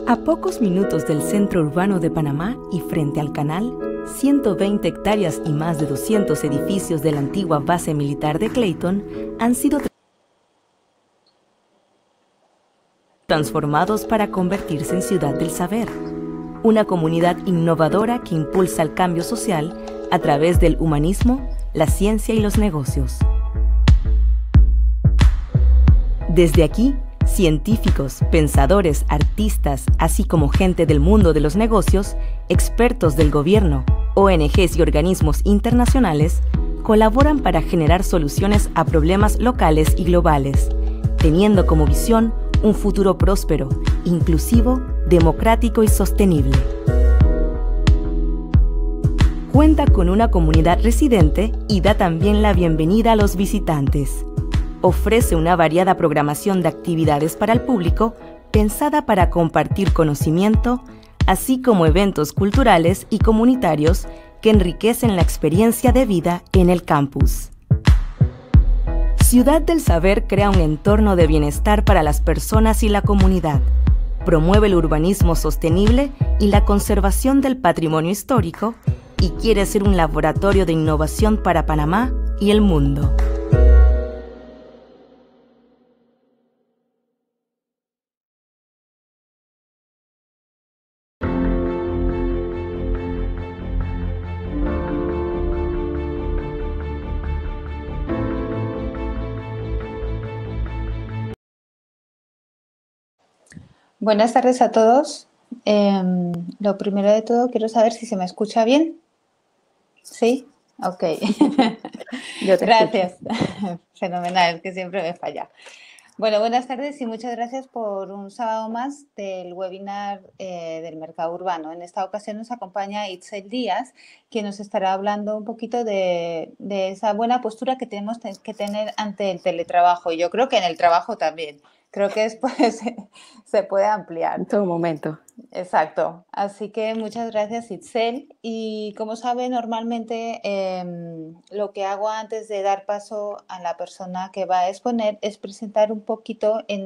A pocos minutos del centro urbano de Panamá y frente al canal, 120 hectáreas y más de 200 edificios de la antigua base militar de Clayton han sido transformados para convertirse en Ciudad del Saber, una comunidad innovadora que impulsa el cambio social a través del humanismo, la ciencia y los negocios. Desde aquí, científicos, pensadores, artistas, así como gente del mundo de los negocios, expertos del gobierno, ONGs y organismos internacionales, colaboran para generar soluciones a problemas locales y globales, teniendo como visión un futuro próspero, inclusivo, democrático y sostenible. Cuenta con una comunidad residente y da también la bienvenida a los visitantes. Ofrece una variada programación de actividades para el público pensada para compartir conocimiento, así como eventos culturales y comunitarios que enriquecen la experiencia de vida en el campus. Ciudad del Saber crea un entorno de bienestar para las personas y la comunidad. Promueve el urbanismo sostenible y la conservación del patrimonio histórico y quiere ser un laboratorio de innovación para Panamá y el mundo. Buenas tardes a todos. Lo primero de todo, quiero saber si se me escucha bien. ¿Sí? Ok. Gracias. Fenomenal, es que siempre me falla. Bueno, buenas tardes y muchas gracias por un sábado más del webinar del mercado urbano. En esta ocasión nos acompaña Itzel Díaz, quien nos estará hablando un poquito de esa buena postura que tenemos que tener ante el teletrabajo. Y yo creo que en el trabajo también. Creo que después se puede ampliar. En todo momento. Exacto. Así que muchas gracias, Itzel. Y como sabe, normalmente lo que hago antes de dar paso a la persona que va a exponer es presentar un poquito en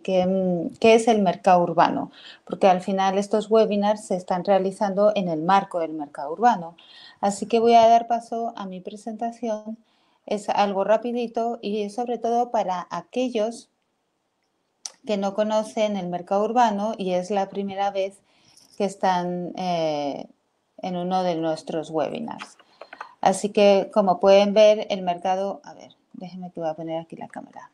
qué es el mercado urbano, porque al final estos webinars se están realizando en el marco del mercado urbano. Así que voy a dar paso a mi presentación. Es algo rapidito y es sobre todo para aquellos que no conocen el mercado urbano y es la primera vez que están en uno de nuestros webinars. Así que, como pueden ver, el mercado... A ver, déjenme que voy a poner aquí la cámara.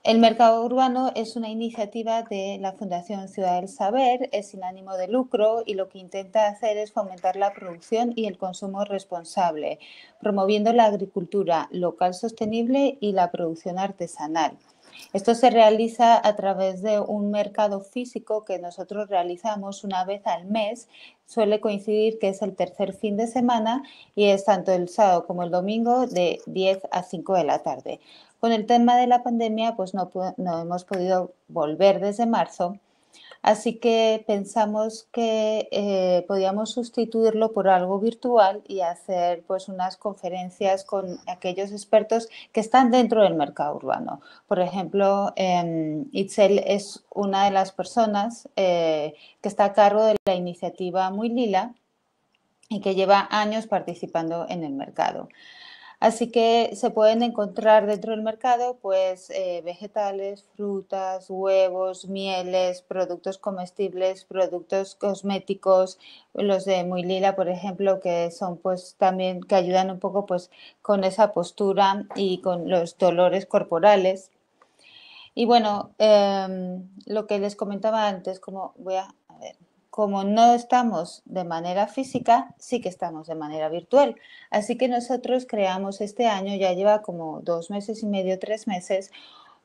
El mercado urbano es una iniciativa de la Fundación Ciudad del Saber, es sin ánimo de lucro y lo que intenta hacer es fomentar la producción y el consumo responsable, promoviendo la agricultura local sostenible y la producción artesanal. Esto se realiza a través de un mercado físico que nosotros realizamos una vez al mes. Suele coincidir que es el tercer fin de semana y es tanto el sábado como el domingo de 10 a 5 de la tarde. Con el tema de la pandemia, pues no hemos podido volver desde marzo. Así que pensamos que podíamos sustituirlo por algo virtual y hacer pues unas conferencias con aquellos expertos que están dentro del mercado urbano. Por ejemplo, Itzel es una de las personas que está a cargo de la iniciativa Muy Lila y que lleva años participando en el mercado. Así que se pueden encontrar dentro del mercado pues vegetales, frutas, huevos, mieles, productos comestibles, productos cosméticos, los de Muy Lila, por ejemplo, que son pues también que ayudan un poco pues con esa postura y con los dolores corporales. Y bueno, lo que les comentaba antes, como no estamos de manera física, sí que estamos de manera virtual. Así que nosotros creamos este año, ya lleva como 2 meses y medio, 3 meses,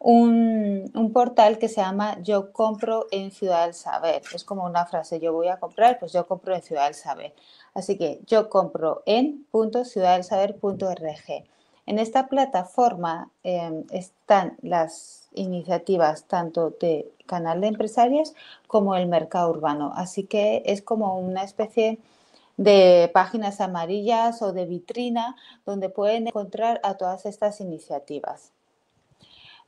un portal que se llama Yo compro en Ciudad del Saber. Es como una frase, yo voy a comprar, pues yo compro en Ciudad del Saber. Así que yo compro en .ciudaddelsaber.org. En esta plataforma están las iniciativas tanto de canal de empresarios como el mercado urbano. Así que es como una especie de páginas amarillas o de vitrina donde pueden encontrar a todas estas iniciativas.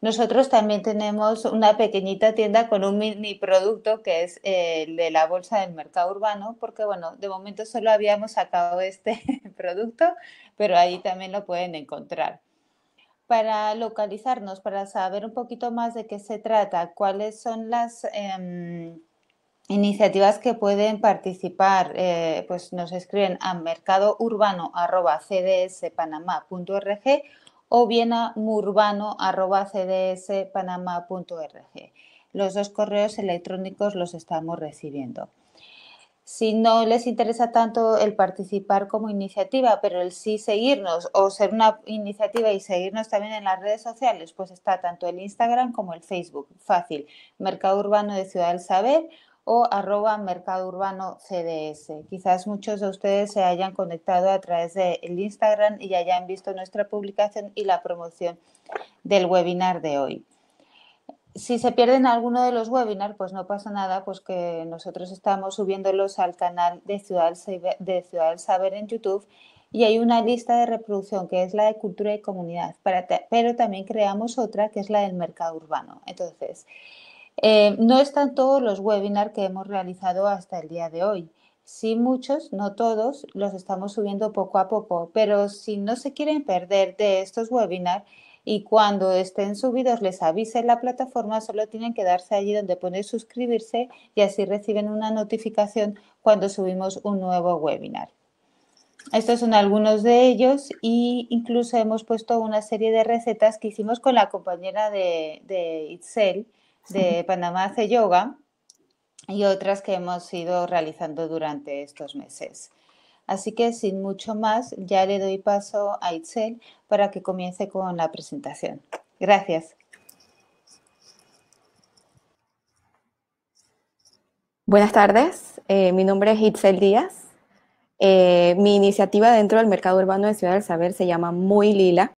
Nosotros también tenemos una pequeñita tienda con un mini producto que es el de la bolsa del mercado urbano, porque bueno, de momento solo habíamos sacado este producto, pero ahí también lo pueden encontrar. Para localizarnos, para saber un poquito más de qué se trata, cuáles son las iniciativas que pueden participar, pues nos escriben a mercadourbano@cdspanamá.org o bien a murbano@cdspanamá.org. Los dos correos electrónicos los estamos recibiendo. Si no les interesa tanto el participar como iniciativa, pero el sí seguirnos o ser una iniciativa y seguirnos también en las redes sociales, pues está tanto el Instagram como el Facebook. Fácil, Mercado Urbano de Ciudad del Saber o @Mercado Urbano CDS. Quizás muchos de ustedes se hayan conectado a través del Instagram y hayan visto nuestra publicación y la promoción del webinar de hoy. Si se pierden alguno de los webinars, pues no pasa nada, pues que nosotros estamos subiéndolos al canal de Ciudad del Saber en YouTube y hay una lista de reproducción que es la de cultura y comunidad, pero también creamos otra que es la del mercado urbano. Entonces, no están todos los webinars que hemos realizado hasta el día de hoy. Sí, muchos, no todos, los estamos subiendo poco a poco, pero si no se quieren perder de estos webinars y cuando estén subidos les avise la plataforma, solo tienen que darse allí donde pone suscribirse y así reciben una notificación cuando subimos un nuevo webinar. Estos son algunos de ellos e incluso hemos puesto una serie de recetas que hicimos con la compañera de Itzel, de Panamá Hace Yoga, y otras que hemos ido realizando durante estos meses. Así que sin mucho más, ya le doy paso a Itzel para que comience con la presentación. Gracias. Buenas tardes, mi nombre es Itzel Díaz. Mi iniciativa dentro del mercado urbano de Ciudad del Saber se llama Muy Lila.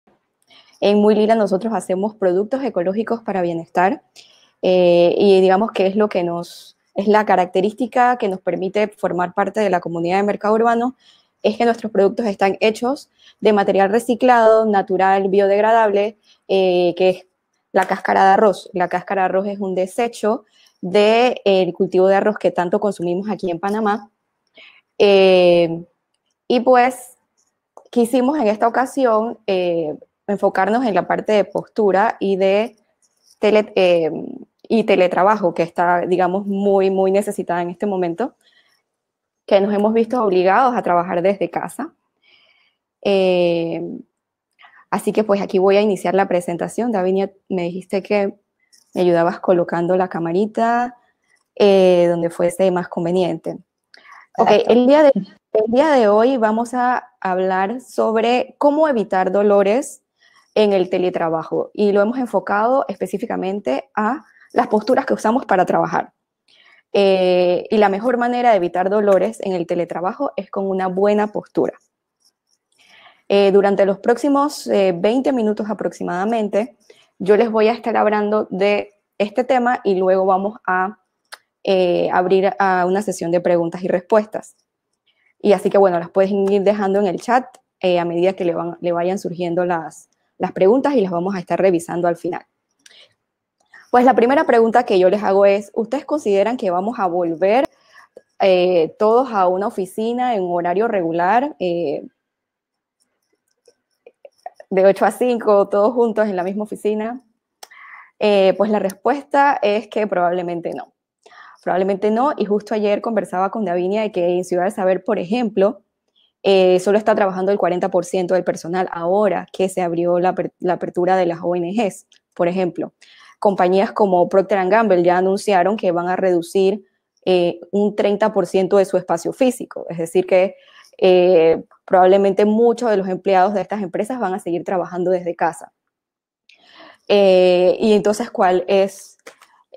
En Muy Lila nosotros hacemos productos ecológicos para bienestar y digamos que es lo que es la característica que nos permite formar parte de la comunidad de mercado urbano, es que nuestros productos están hechos de material reciclado, natural, biodegradable, que es la cáscara de arroz. La cáscara de arroz es un desecho del cultivo de arroz que tanto consumimos aquí en Panamá. Y pues quisimos en esta ocasión enfocarnos en la parte de postura y de teletrabajo, que está, digamos, muy, muy necesitada en este momento, que nos hemos visto obligados a trabajar desde casa. Así que pues aquí voy a iniciar la presentación. Davinia, me dijiste que me ayudabas colocando la camarita donde fuese más conveniente. Ok, el día de hoy vamos a hablar sobre cómo evitar dolores en el teletrabajo y lo hemos enfocado específicamente a las posturas que usamos para trabajar. Y la mejor manera de evitar dolores en el teletrabajo es con una buena postura. Durante los próximos 20 minutos aproximadamente, yo les voy a estar hablando de este tema y luego vamos a abrir a una sesión de preguntas y respuestas. Y así que, bueno, las pueden ir dejando en el chat a medida que le vayan surgiendo las preguntas y las vamos a estar revisando al final. Pues la primera pregunta que yo les hago es, ¿ustedes consideran que vamos a volver todos a una oficina en horario regular, de 8 a 5, todos juntos en la misma oficina? Pues la respuesta es que probablemente no. Probablemente no, y justo ayer conversaba con Davinia de que en Ciudad del Saber, por ejemplo, solo está trabajando el 40% del personal ahora que se abrió la apertura de las ONGs, por ejemplo. Compañías como Procter & Gamble ya anunciaron que van a reducir un 30% de su espacio físico, es decir que probablemente muchos de los empleados de estas empresas van a seguir trabajando desde casa. Y entonces, ¿cuál es,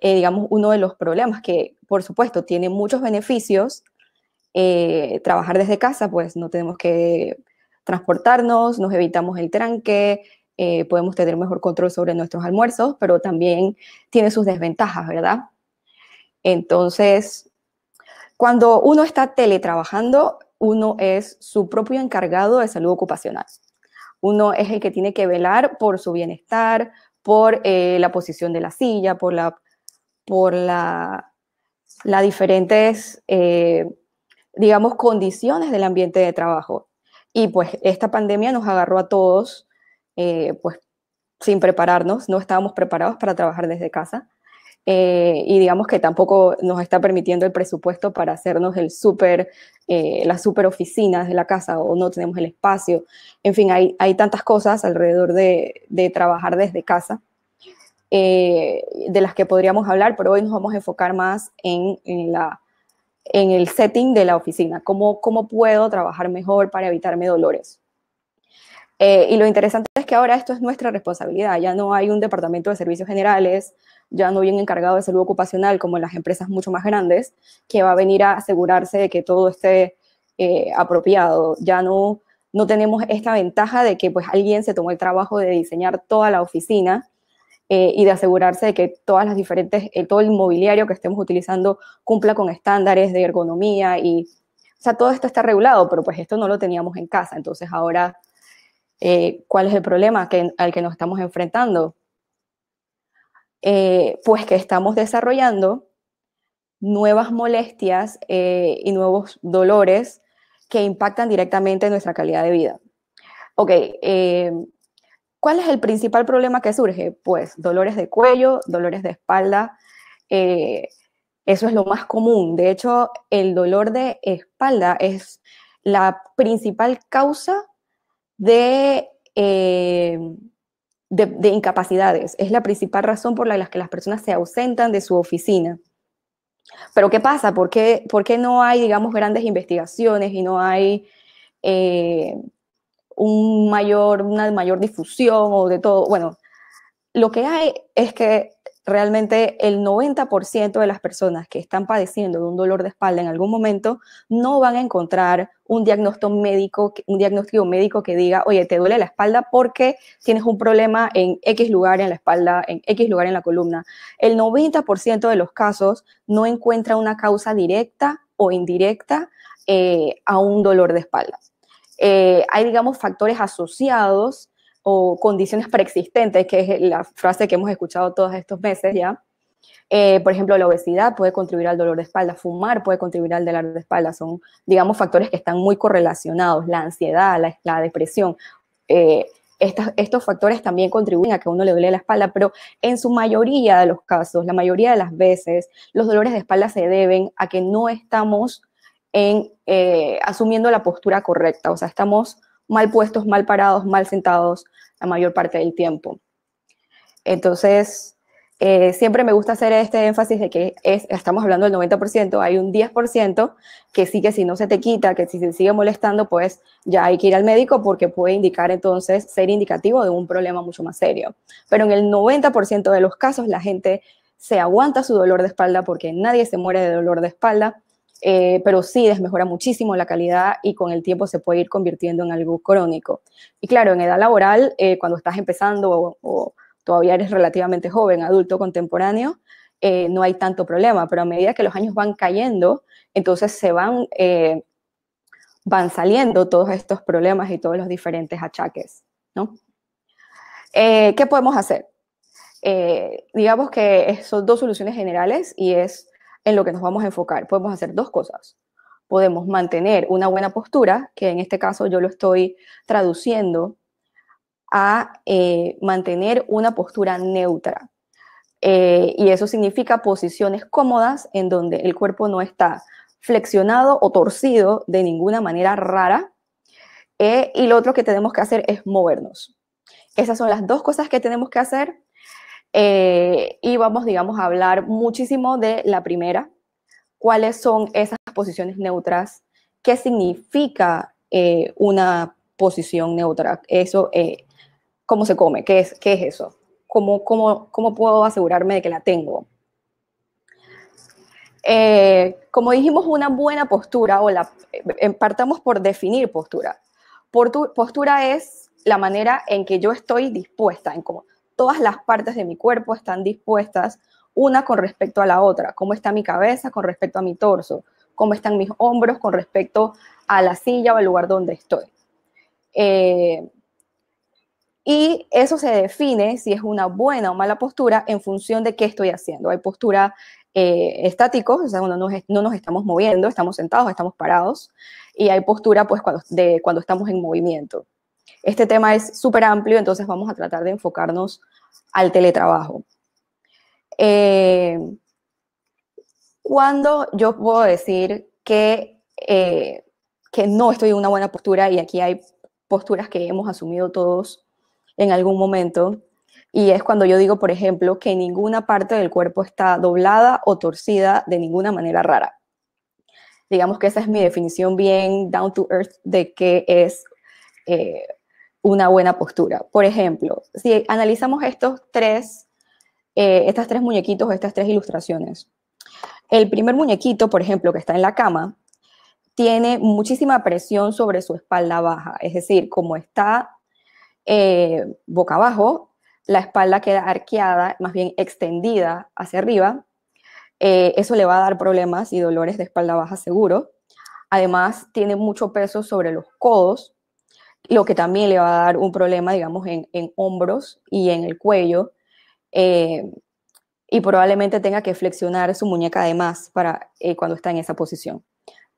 digamos, uno de los problemas? Que, por supuesto, tiene muchos beneficios. Trabajar desde casa, pues no tenemos que transportarnos, nos evitamos el tranque, podemos tener mejor control sobre nuestros almuerzos, pero también tiene sus desventajas, ¿verdad? Entonces, cuando uno está teletrabajando, uno es su propio encargado de salud ocupacional. Uno es el que tiene que velar por su bienestar, por la posición de la silla, por las diferentes, digamos, condiciones del ambiente de trabajo. Y pues esta pandemia nos agarró a todos, pues sin prepararnos, no estábamos preparados para trabajar desde casa. Y digamos que tampoco nos está permitiendo el presupuesto para hacernos las super oficinas de la casa, o no tenemos el espacio. En fin, hay tantas cosas alrededor de trabajar desde casa, de las que podríamos hablar, pero hoy nos vamos a enfocar más en el setting de la oficina, cómo puedo trabajar mejor para evitarme dolores. Y lo interesante es que ahora esto es nuestra responsabilidad, ya no hay un departamento de servicios generales, ya no hay un encargado de salud ocupacional como en las empresas mucho más grandes, que va a venir a asegurarse de que todo esté apropiado. Ya no tenemos esta ventaja de que pues alguien se tomó el trabajo de diseñar toda la oficina y de asegurarse de que todas las diferentes, todo el mobiliario que estemos utilizando cumpla con estándares de ergonomía y, o sea, todo esto está regulado, pero pues esto no lo teníamos en casa. Entonces ahora, ¿cuál es el problema al que nos estamos enfrentando? Pues que estamos desarrollando nuevas molestias y nuevos dolores que impactan directamente en nuestra calidad de vida. Ok, ¿cuál es el principal problema que surge? Pues dolores de cuello, dolores de espalda, eso es lo más común. De hecho, el dolor de espalda es la principal causa de incapacidades. Es la principal razón por la que las personas se ausentan de su oficina. Pero ¿qué pasa? ¿Por qué no hay, digamos, grandes investigaciones y no hay una mayor difusión o de todo? Bueno, lo que hay es que realmente el 90% de las personas que están padeciendo de un dolor de espalda en algún momento no van a encontrar un diagnóstico médico que diga, oye, te duele la espalda porque tienes un problema en X lugar en la espalda, en X lugar en la columna. El 90% de los casos no encuentra una causa directa o indirecta a un dolor de espalda. Hay, digamos, factores asociados o condiciones preexistentes, que es la frase que hemos escuchado todos estos meses ya. Por ejemplo, la obesidad puede contribuir al dolor de espalda, fumar puede contribuir al dolor de espalda, son, digamos, factores que están muy correlacionados, la ansiedad, la depresión. Estos factores también contribuyen a que a uno le duele la espalda, pero en su mayoría de los casos, la mayoría de las veces, los dolores de espalda se deben a que no estamos asumiendo la postura correcta, o sea, estamos mal puestos, mal parados, mal sentados la mayor parte del tiempo. Entonces, siempre me gusta hacer este énfasis de que estamos hablando del 90%, hay un 10% que sí, que si no se te quita, que si se sigue molestando, pues ya hay que ir al médico porque puede indicar entonces, ser indicativo de un problema mucho más serio. Pero en el 90% de los casos la gente se aguanta su dolor de espalda porque nadie se muere de dolor de espalda, pero sí desmejora muchísimo la calidad y con el tiempo se puede ir convirtiendo en algo crónico. Y claro, en edad laboral, cuando estás empezando o todavía eres relativamente joven, adulto contemporáneo, no hay tanto problema, pero a medida que los años van cayendo, entonces van saliendo todos estos problemas y todos los diferentes achaques, ¿no? ¿Qué podemos hacer? Digamos que son dos soluciones generales y es en lo que nos vamos a enfocar. Podemos hacer dos cosas. Podemos mantener una buena postura, que en este caso yo lo estoy traduciendo a mantener una postura neutra. Y eso significa posiciones cómodas en donde el cuerpo no está flexionado o torcido de ninguna manera rara. Y lo otro que tenemos que hacer es movernos. Esas son las dos cosas que tenemos que hacer. Y vamos, digamos, a hablar muchísimo de la primera. ¿Cuáles son esas posiciones neutras? ¿Qué significa una posición neutra? Eso, ¿cómo se come? ¿Qué es eso? ¿Cómo puedo asegurarme de que la tengo? Como dijimos, una buena postura, partamos por definir postura. Postura es la manera en que yo estoy dispuesta, en cómo todas las partes de mi cuerpo están dispuestas una con respecto a la otra. Cómo está mi cabeza con respecto a mi torso. Cómo están mis hombros con respecto a la silla o al lugar donde estoy. Y eso se define si es una buena o mala postura en función de qué estoy haciendo. Hay postura estáticos, o sea, no nos estamos moviendo, estamos sentados, estamos parados, y hay postura pues cuando estamos en movimiento. Este tema es súper amplio, entonces vamos a tratar de enfocarnos al teletrabajo. Cuando yo puedo decir que no estoy en una buena postura, y aquí hay posturas que hemos asumido todos en algún momento, y es cuando yo digo, por ejemplo, que ninguna parte del cuerpo está doblada o torcida de ninguna manera rara. Digamos que esa es mi definición bien down to earth de qué es una buena postura. Por ejemplo, si analizamos estas tres muñequitos, estas tres ilustraciones. El primer muñequito, por ejemplo, que está en la cama, tiene muchísima presión sobre su espalda baja, es decir, como está boca abajo, la espalda queda arqueada, más bien extendida hacia arriba. Eso le va a dar problemas y dolores de espalda baja seguro. Además, tiene mucho peso sobre los codos, lo que también le va a dar un problema, digamos, en hombros y en el cuello. Y probablemente tenga que flexionar su muñeca además para cuando está en esa posición.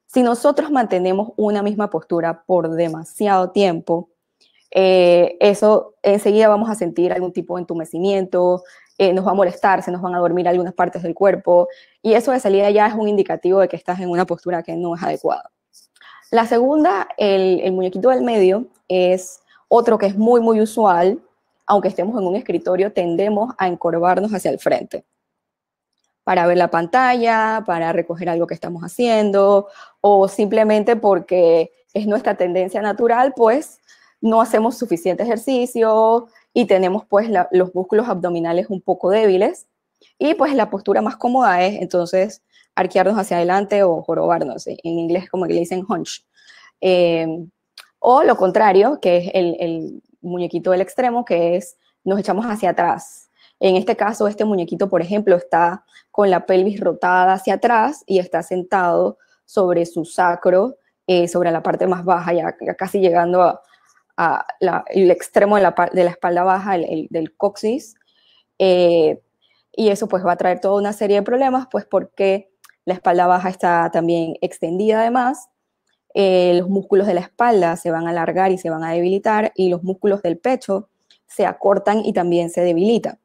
Si nosotros mantenemos una misma postura por demasiado tiempo, eso enseguida vamos a sentir algún tipo de entumecimiento, nos va a molestar, se nos van a dormir algunas partes del cuerpo, y eso de salida ya es un indicativo de que estás en una postura que no es adecuada. La segunda, el muñequito del medio, es otro que es muy, muy usual. Aunque estemos en un escritorio, tendemos a encorvarnos hacia el frente para ver la pantalla, para recoger algo que estamos haciendo, o simplemente porque es nuestra tendencia natural, pues no hacemos suficiente ejercicio y tenemos pues los músculos abdominales un poco débiles, y pues la postura más cómoda es entonces arquearnos hacia adelante o jorobarnos, en inglés como que le dicen hunch. O lo contrario, que es el muñequito del extremo, que es nos echamos hacia atrás. En este caso, este muñequito, por ejemplo, está con la pelvis rotada hacia atrás y está sentado sobre su sacro, sobre la parte más baja, ya casi llegando el extremo de la espalda baja, del coxis. Y eso pues va a traer toda una serie de problemas, pues porque la espalda baja está también extendida además. Los músculos de la espalda se van a alargar y se van a debilitar, y los músculos del pecho se acortan y también se debilitan.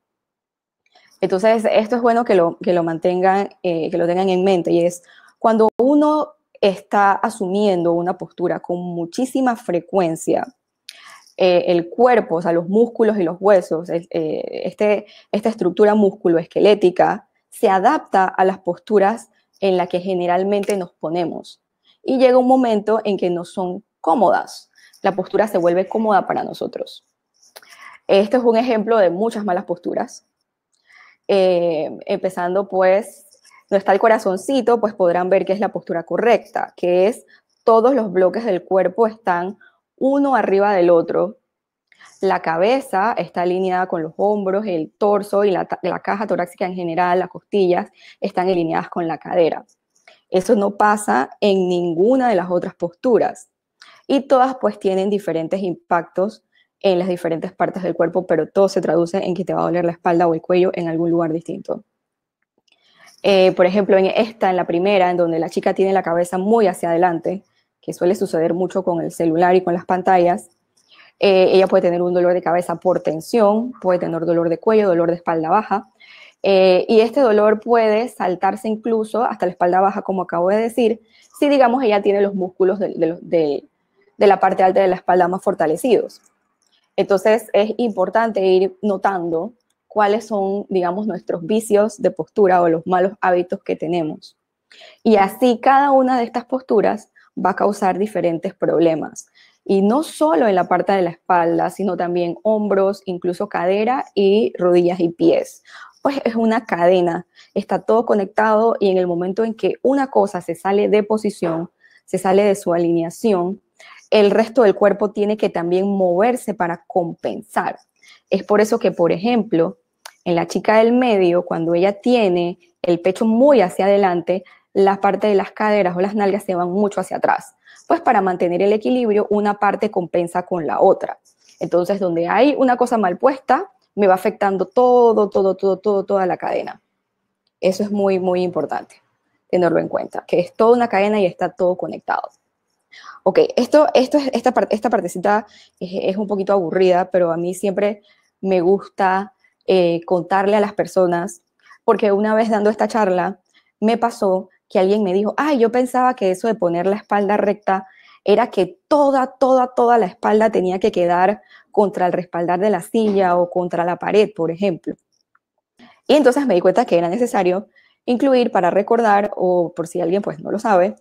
Entonces, esto es bueno que lo mantengan, que lo tengan en mente, y es cuando uno está asumiendo una postura con muchísima frecuencia, el cuerpo, o sea, los músculos y los huesos, esta estructura musculoesquelética se adapta a las posturas en las que generalmente nos ponemos. Y llega un momento en que no son cómodas. La postura se vuelve cómoda para nosotros. Esto es un ejemplo de muchas malas posturas. Empezando pues, no está el corazoncito, pues podrán ver que es la postura correcta, que es todos los bloques del cuerpo están uno arriba del otro. La cabeza está alineada con los hombros, el torso y la caja torácica en general, las costillas, están alineadas con la cadera. Eso no pasa en ninguna de las otras posturas. Y todas pues tienen diferentes impactos en las diferentes partes del cuerpo, pero todo se traduce en que te va a doler la espalda o el cuello en algún lugar distinto. Por ejemplo, en la primera, en donde la chica tiene la cabeza muy hacia adelante, que suele suceder mucho con el celular y con las pantallas, ella puede tener un dolor de cabeza por tensión, puede tener dolor de cuello, dolor de espalda baja, y este dolor puede saltarse incluso hasta la espalda baja, como acabo de decir, si digamos ella tiene los músculos de la parte alta de la espalda más fortalecidos. Entonces es importante ir notando cuáles son, digamos, nuestros vicios de postura o los malos hábitos que tenemos. Y así cada una de estas posturas va a causar diferentes problemas. Y no solo en la parte de la espalda, sino también hombros, incluso cadera y rodillas y pies. Pues es una cadena, está todo conectado, y en el momento en que una cosa se sale de posición, se sale de su alineación, el resto del cuerpo tiene que también moverse para compensar. Es por eso que, por ejemplo, en la chica del medio, cuando ella tiene el pecho muy hacia adelante, la parte de las caderas o las nalgas se van mucho hacia atrás. Pues para mantener el equilibrio, una parte compensa con la otra. Entonces, donde hay una cosa mal puesta, me va afectando toda la cadena. Eso es muy, muy importante tenerlo en cuenta, que es toda una cadena y está todo conectado. Ok, esta partecita es un poquito aburrida, pero a mí siempre me gusta contarle a las personas, porque una vez dando esta charla, me pasó que alguien me dijo, ay, yo pensaba que eso de poner la espalda recta era que toda la espalda tenía que quedar contra el respaldar de la silla o contra la pared, por ejemplo. Y entonces me di cuenta que era necesario incluir para recordar, o por si alguien pues no lo sabe,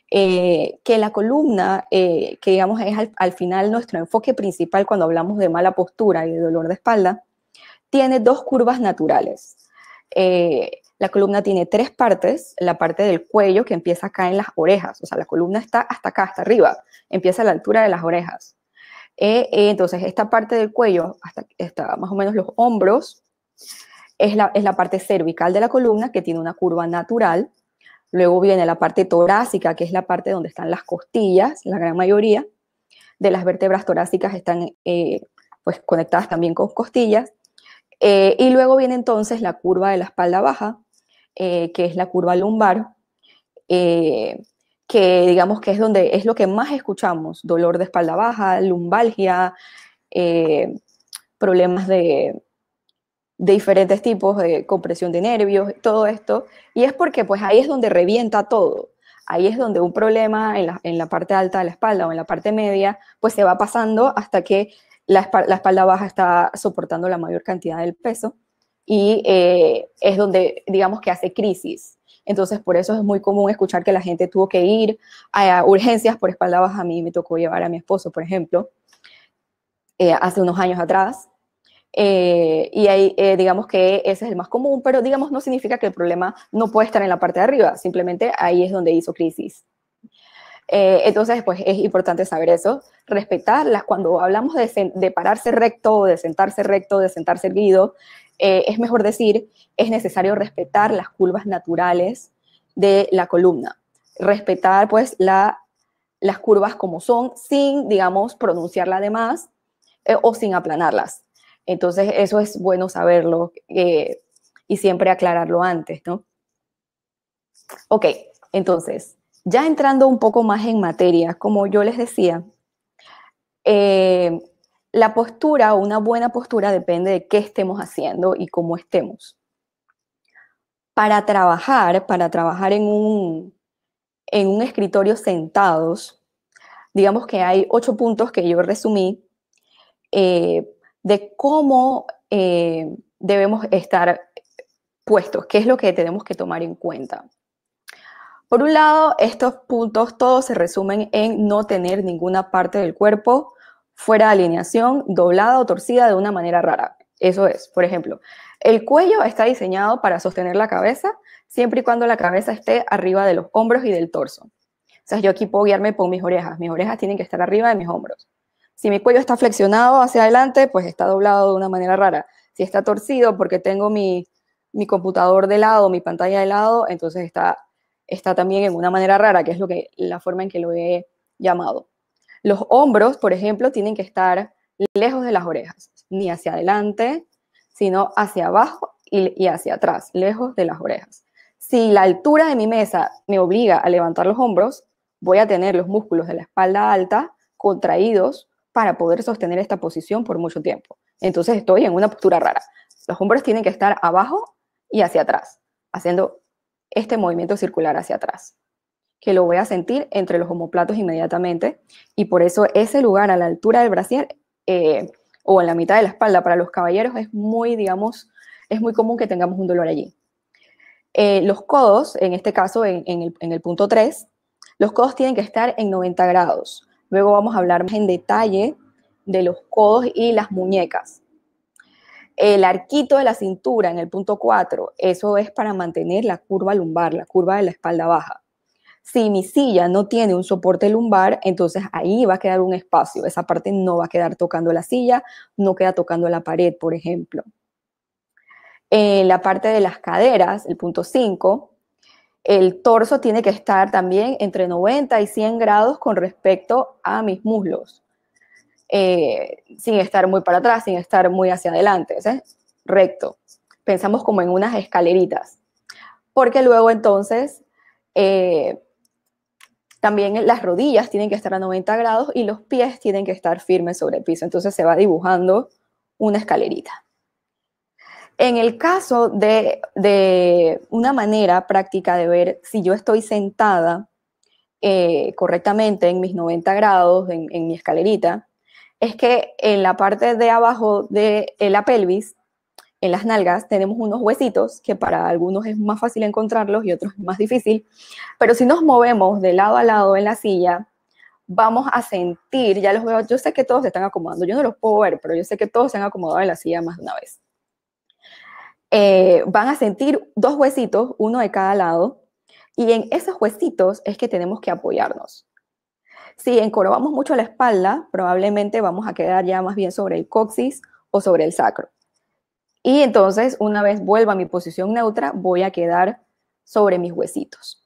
que la columna, que digamos es al final nuestro enfoque principal cuando hablamos de mala postura y de dolor de espalda, tiene dos curvas naturales. La columna tiene tres partes, la parte del cuello que empieza acá en las orejas, o sea, la columna está hasta acá, hasta arriba, empieza a la altura de las orejas. Entonces, esta parte del cuello, hasta más o menos los hombros, es la parte cervical de la columna que tiene una curva natural. Luego viene la parte torácica, que es la parte donde están las costillas, la gran mayoría de las vértebras torácicas están pues conectadas también con costillas. Y luego viene entonces la curva de la espalda baja, que es la curva lumbar, que digamos que es lo que más escuchamos, dolor de espalda baja, lumbalgia, problemas de diferentes tipos de compresión de nervios, todo esto, y es porque pues ahí es donde revienta todo, ahí es donde un problema en la parte alta de la espalda o en la parte media, pues se va pasando hasta que la espalda baja está soportando la mayor cantidad del peso y es donde digamos que hace crisis. Entonces por eso es muy común escuchar que la gente tuvo que ir a urgencias por espalda baja. A mí me tocó llevar a mi esposo, por ejemplo, hace unos años atrás. Y ahí, digamos que ese es el más común, pero digamos no significa que el problema no puede estar en la parte de arriba, simplemente ahí es donde hizo crisis. Entonces, pues es importante saber eso, respetarlas. Cuando hablamos de pararse recto, de sentarse erguido, es mejor decir, es necesario respetar las curvas naturales de la columna, respetar pues las curvas como son, sin, digamos, pronunciarla de más o sin aplanarlas. Entonces, eso es bueno saberlo y siempre aclararlo antes, ¿no? Ok, entonces, ya entrando un poco más en materia, como yo les decía, la postura o una buena postura depende de qué estemos haciendo y cómo estemos. Para trabajar en un escritorio sentados, digamos que hay 8 puntos que yo resumí de cómo debemos estar puestos, qué es lo que tenemos que tomar en cuenta. Por un lado, estos puntos todos se resumen en no tener ninguna parte del cuerpo fuera de alineación, doblada o torcida de una manera rara. Eso es, por ejemplo, el cuello está diseñado para sostener la cabeza siempre y cuando la cabeza esté arriba de los hombros y del torso. O sea, yo aquí puedo guiarme por mis orejas tienen que estar arriba de mis hombros. Si mi cuello está flexionado hacia adelante, pues está doblado de una manera rara. Si está torcido porque tengo mi computador de lado, mi pantalla de lado, entonces está también en una manera rara, que es la forma en que lo he llamado. Los hombros, por ejemplo, tienen que estar lejos de las orejas, ni hacia adelante, sino hacia abajo y hacia atrás, lejos de las orejas. Si la altura de mi mesa me obliga a levantar los hombros, voy a tener los músculos de la espalda alta contraídos para poder sostener esta posición por mucho tiempo. Entonces estoy en una postura rara. Los hombros tienen que estar abajo y hacia atrás, haciendo este movimiento circular hacia atrás, que lo voy a sentir entre los omóplatos inmediatamente, y por eso ese lugar a la altura del brasier o en la mitad de la espalda para los caballeros es muy, digamos, es muy común que tengamos un dolor allí. Los codos, en este caso en el punto 3, los codos tienen que estar en 90 grados. Luego vamos a hablar más en detalle de los codos y las muñecas. El arquito de la cintura en el punto 4, eso es para mantener la curva lumbar, la curva de la espalda baja. Si mi silla no tiene un soporte lumbar, entonces ahí va a quedar un espacio. Esa parte no va a quedar tocando la silla, no queda tocando la pared, por ejemplo. En la parte de las caderas, el punto 5, el torso tiene que estar también entre 90 y 100 grados con respecto a mis muslos. sin estar muy para atrás, sin estar muy hacia adelante, ¿sí? Recto. Pensamos como en unas escaleritas, porque luego entonces también las rodillas tienen que estar a 90 grados y los pies tienen que estar firmes sobre el piso. Entonces se va dibujando una escalerita. En el caso de una manera práctica de ver si yo estoy sentada correctamente en mis 90 grados, en mi escalerita, es que en la parte de abajo de la pelvis, en las nalgas, tenemos unos huesitos que para algunos es más fácil encontrarlos y otros es más difícil, pero si nos movemos de lado a lado en la silla, vamos a sentir, ya los veo, yo sé que todos se están acomodando, yo no los puedo ver, pero yo sé que todos se han acomodado en la silla más de una vez. Van a sentir dos huesitos, uno de cada lado, y en esos huesitos es que tenemos que apoyarnos. Si encorvamos mucho la espalda, probablemente vamos a quedar ya más bien sobre el coxis o sobre el sacro. Y entonces, una vez vuelva a mi posición neutra, voy a quedar sobre mis huesitos.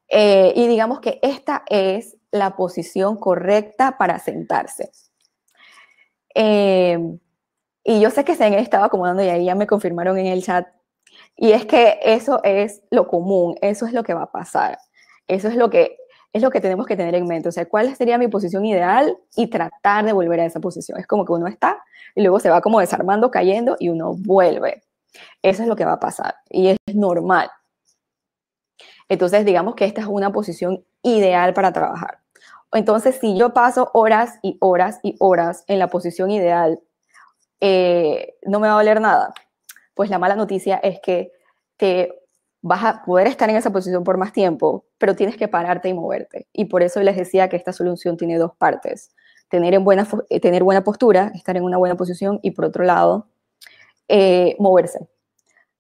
Y digamos que esta es la posición correcta para sentarse. Y yo sé que se han estado acomodando y ahí ya me confirmaron en el chat. Y es que eso es lo común, eso es lo que va a pasar. Eso es lo que tenemos que tener en mente. O sea, ¿cuál sería mi posición ideal? Y tratar de volver a esa posición. Es como que uno está y luego se va como desarmando, cayendo y uno vuelve. Eso es lo que va a pasar y es normal. Entonces, digamos que esta es una posición ideal para trabajar. Entonces, si yo paso horas y horas y horas en la posición ideal, no me va a doler nada. Pues la mala noticia es que te vas a poder estar en esa posición por más tiempo, pero tienes que pararte y moverte. Y por eso les decía que esta solución tiene dos partes. Tener buena postura, estar en una buena posición y por otro lado, moverse.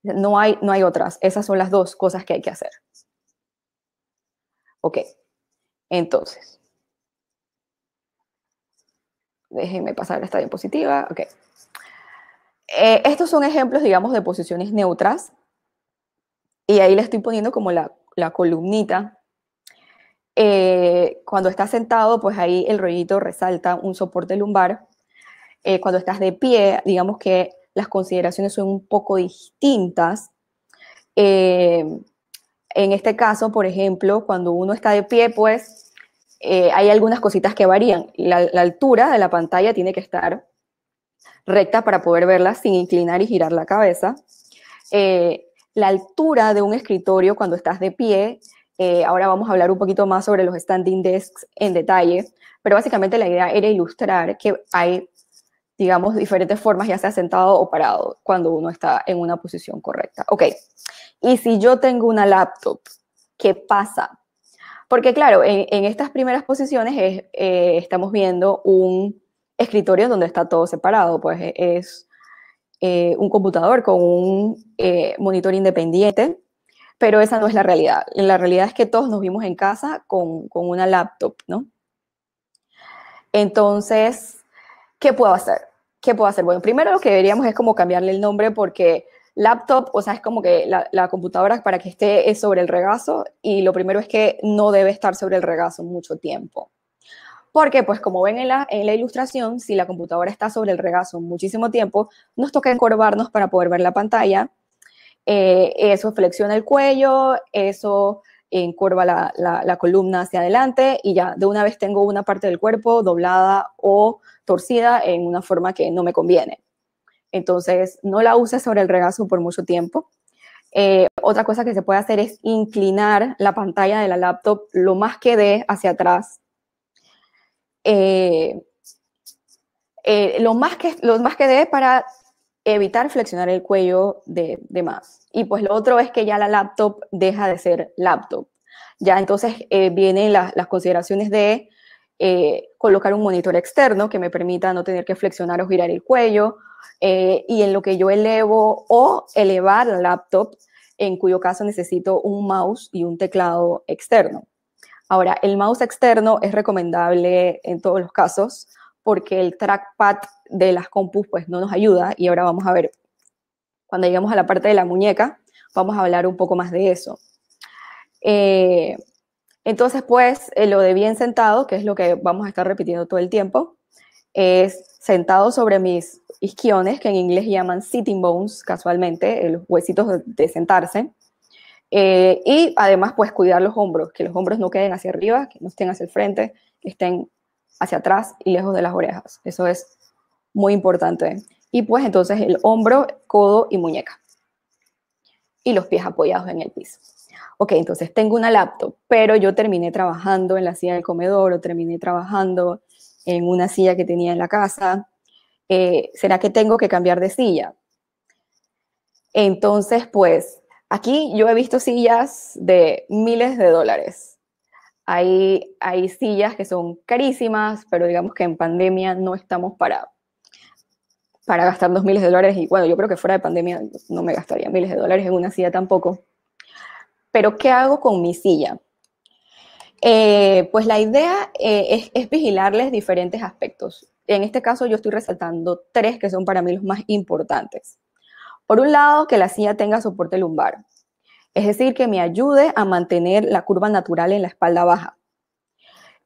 No hay otras. Esas son las dos cosas que hay que hacer. Ok, entonces. Déjenme pasar esta diapositiva. Ok. Estos son ejemplos, digamos, de posiciones neutras. Y ahí le estoy poniendo como la columnita. Cuando estás sentado, pues ahí el rollito resalta un soporte lumbar. Cuando estás de pie, digamos que las consideraciones son un poco distintas. En este caso, por ejemplo, cuando uno está de pie, pues hay algunas cositas que varían. La altura de la pantalla tiene que estar recta para poder verla sin inclinar y girar la cabeza. La altura de un escritorio cuando estás de pie, ahora vamos a hablar un poquito más sobre los standing desks en detalle, pero básicamente la idea era ilustrar que hay, digamos, diferentes formas, ya sea sentado o parado, cuando uno está en una posición correcta. Ok, y si yo tengo una laptop, ¿qué pasa? Porque claro, en estas primeras posiciones estamos viendo un escritorio donde está todo separado, pues es un computador con un monitor independiente, pero esa no es la realidad. La realidad es que todos nos vimos en casa con una laptop, ¿no? Entonces, ¿qué puedo hacer? ¿Qué puedo hacer? Bueno, primero lo que deberíamos es como cambiarle el nombre porque laptop, o sea, es como que la computadora para que esté es sobre el regazo y lo primero es que no debe estar sobre el regazo mucho tiempo. Porque, pues, como ven en la ilustración, si la computadora está sobre el regazo muchísimo tiempo, nos toca encorvarnos para poder ver la pantalla. Eso flexiona el cuello, eso encorva la columna hacia adelante y ya de una vez tengo una parte del cuerpo doblada o torcida en una forma que no me conviene. Entonces, no la uses sobre el regazo por mucho tiempo. Otra cosa que se puede hacer es inclinar la pantalla de la laptop lo más que dé hacia atrás. Lo más que dé para evitar flexionar el cuello de más. Y pues lo otro es que ya la laptop deja de ser laptop. Ya entonces vienen las consideraciones de colocar un monitor externo que me permita no tener que flexionar o girar el cuello, y en lo que yo elevo o elevar la laptop, en cuyo caso necesito un mouse y un teclado externo. Ahora, el mouse externo es recomendable en todos los casos porque el trackpad de las compus pues no nos ayuda y ahora vamos a ver, cuando lleguemos a la parte de la muñeca, vamos a hablar un poco más de eso. Entonces, pues, lo de bien sentado, que es lo que vamos a estar repitiendo todo el tiempo, es sentado sobre mis isquiones, que en inglés llaman sitting bones, casualmente, los huesitos de sentarse. Y además, pues cuidar los hombros, que los hombros no queden hacia arriba, que no estén hacia el frente, que estén hacia atrás y lejos de las orejas. Eso es muy importante. Y pues entonces el hombro, codo y muñeca. Y los pies apoyados en el piso. Ok, entonces tengo una laptop, pero yo terminé trabajando en la silla del comedor o terminé trabajando en una silla que tenía en la casa. ¿Será que tengo que cambiar de silla? Entonces, pues, aquí yo he visto sillas de miles de dólares. Hay sillas que son carísimas, pero digamos que en pandemia no estamos para gastarnos miles de dólares. Y bueno, yo creo que fuera de pandemia no me gastaría miles de dólares en una silla tampoco. Pero, ¿qué hago con mi silla? Pues la idea es vigilarles diferentes aspectos. En este caso yo estoy resaltando 3 que son para mí los más importantes. Por un lado, que la silla tenga soporte lumbar, es decir, que me ayude a mantener la curva natural en la espalda baja.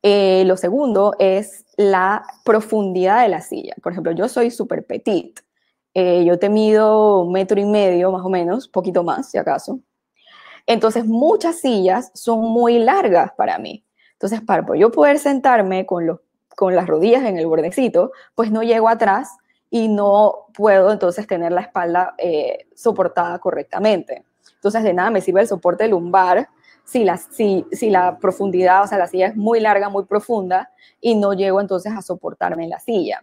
Lo segundo es la profundidad de la silla. Por ejemplo, yo soy súper petit. Yo te mido 1,5 metros más o menos, poquito más si acaso. Entonces, muchas sillas son muy largas para mí. Entonces, para yo poder sentarme con las rodillas en el bordecito, pues no llego atrás y no puedo entonces tener la espalda soportada correctamente. Entonces, de nada me sirve el soporte lumbar si la profundidad, o sea, la silla es muy larga, muy profunda y no llego entonces a soportarme en la silla.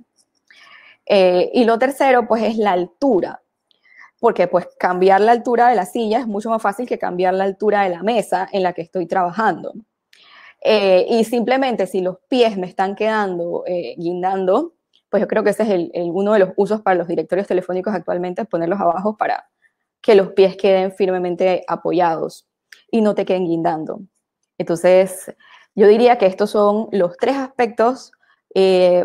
Y lo tercero, pues, es la altura. Porque pues cambiar la altura de la silla es mucho más fácil que cambiar la altura de la mesa en la que estoy trabajando. Y simplemente si los pies me están quedando guindando, pues yo creo que ese es uno de los usos para los directorios telefónicos actualmente, es ponerlos abajo para que los pies queden firmemente apoyados y no te queden guindando. Entonces, yo diría que estos son los 3 aspectos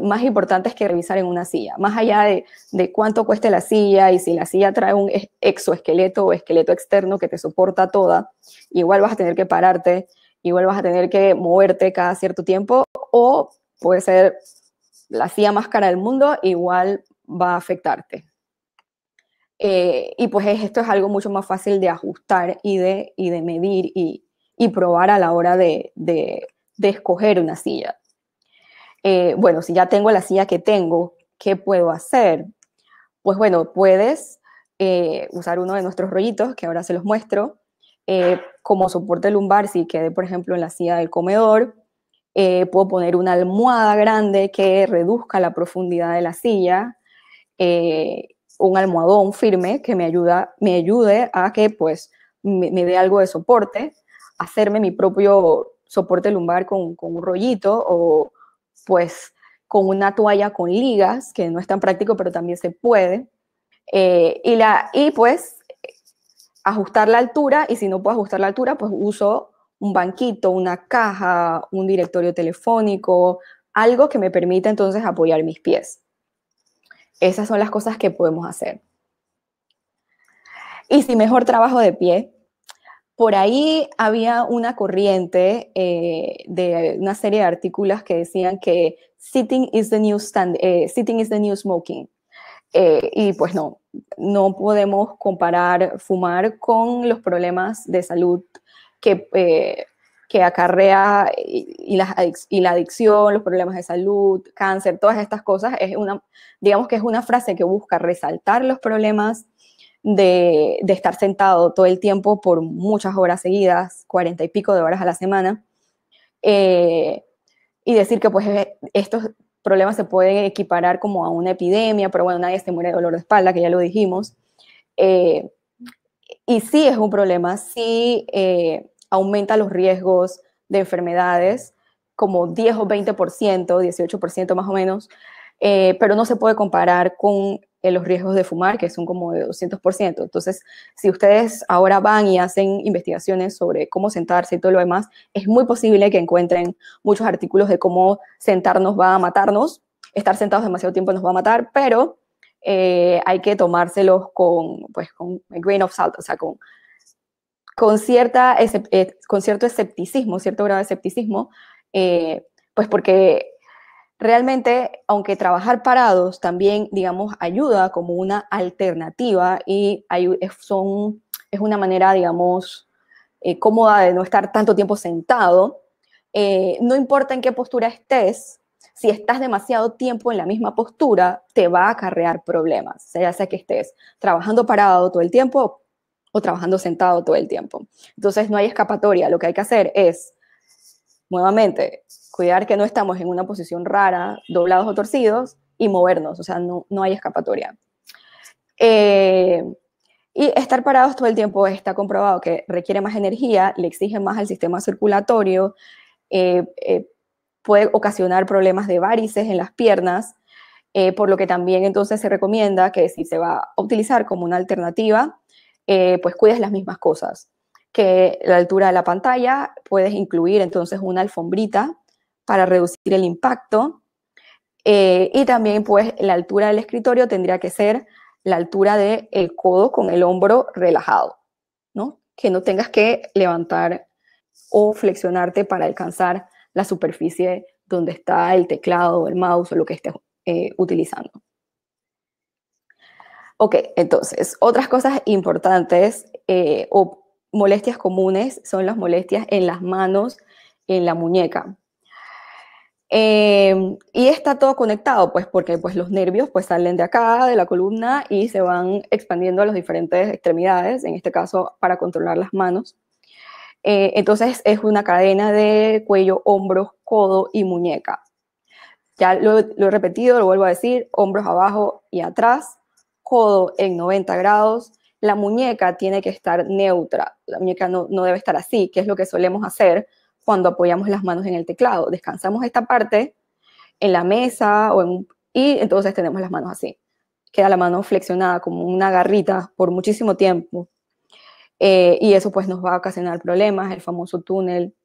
más importantes que revisar en una silla, más allá de cuánto cueste la silla y si la silla trae un exoesqueleto o esqueleto externo que te soporta toda, igual vas a tener que pararte, igual vas a tener que moverte cada cierto tiempo, o puede ser la silla más cara del mundo, igual va a afectarte. Y pues esto es algo mucho más fácil de ajustar y de medir y probar a la hora de escoger una silla. Bueno, si ya tengo la silla que tengo, ¿qué puedo hacer? Pues bueno, puedes usar uno de nuestros rollitos, que ahora se los muestro, como soporte lumbar. Si quedé, por ejemplo, en la silla del comedor, puedo poner una almohada grande que reduzca la profundidad de la silla, un almohadón firme que me ayude a que pues me dé algo de soporte, hacerme mi propio soporte lumbar con un rollito o pues con una toalla con ligas, que no es tan práctico, pero también se puede. Y pues ajustar la altura, y si no puedo ajustar la altura, pues uso un banquito, una caja, un directorio telefónico, algo que me permita entonces apoyar mis pies. Esas son las cosas que podemos hacer. Y si mejor trabajo de pie, por ahí había una corriente de una serie de artículos que decían que sitting is the new smoking. Y pues no podemos comparar fumar con los problemas de salud que acarrea y la adicción, los problemas de salud, cáncer, todas estas cosas. Digamos que es una frase que busca resaltar los problemas de estar sentado todo el tiempo por muchas horas seguidas, 40 y pico de horas a la semana, y decir que pues estos problemas se pueden equiparar como a una epidemia, pero bueno, nadie se muere de dolor de espalda, que ya lo dijimos. Y sí es un problema, sí aumenta los riesgos de enfermedades como 10 o 20%, 18% más o menos, pero no se puede comparar con los riesgos de fumar, que son como de 200%. Entonces, si ustedes ahora van y hacen investigaciones sobre cómo sentarse y todo lo demás, es muy posible que encuentren muchos artículos de cómo sentarnos va a matarnos, estar sentados demasiado tiempo nos va a matar, pero hay que tomárselos con a grain of salt, o sea, con cierto escepticismo, cierto grado de escepticismo, pues porque Realmente, aunque trabajar parados también, digamos, ayuda como una alternativa y es una manera, digamos, cómoda de no estar tanto tiempo sentado, no importa en qué postura estés, si estás demasiado tiempo en la misma postura, te va a acarrear problemas, ya sea que estés trabajando parado todo el tiempo o trabajando sentado todo el tiempo. Entonces no hay escapatoria, lo que hay que hacer es, nuevamente, cuidar que no estamos en una posición rara, doblados o torcidos, y movernos, o sea, no hay escapatoria. Y estar parados todo el tiempo está comprobado que requiere más energía, le exige más al sistema circulatorio, puede ocasionar problemas de varices en las piernas, por lo que también entonces se recomienda que si se va a utilizar como una alternativa, pues cuides las mismas cosas, que la altura de la pantalla puedes incluir entonces una alfombrita para reducir el impacto, y también pues la altura del escritorio tendría que ser la altura del codo con el hombro relajado, ¿no? Que no tengas que levantar o flexionarte para alcanzar la superficie donde está el teclado, el mouse o lo que estés utilizando. Ok, entonces, otras cosas importantes o molestias comunes son las molestias en las manos, en la muñeca. Y está todo conectado, pues, porque pues, los nervios pues, salen de acá, de la columna, y se van expandiendo a las diferentes extremidades, en este caso para controlar las manos. Entonces es una cadena de cuello, hombros, codo y muñeca. Ya lo he repetido, lo vuelvo a decir, hombros abajo y atrás, codo en 90 grados. La muñeca tiene que estar neutra, la muñeca no debe estar así, que es lo que solemos hacer cuando apoyamos las manos en el teclado. Descansamos esta parte en la mesa y entonces tenemos las manos así. Queda la mano flexionada como una garrita por muchísimo tiempo. Y eso pues nos va a ocasionar problemas, el famoso túnel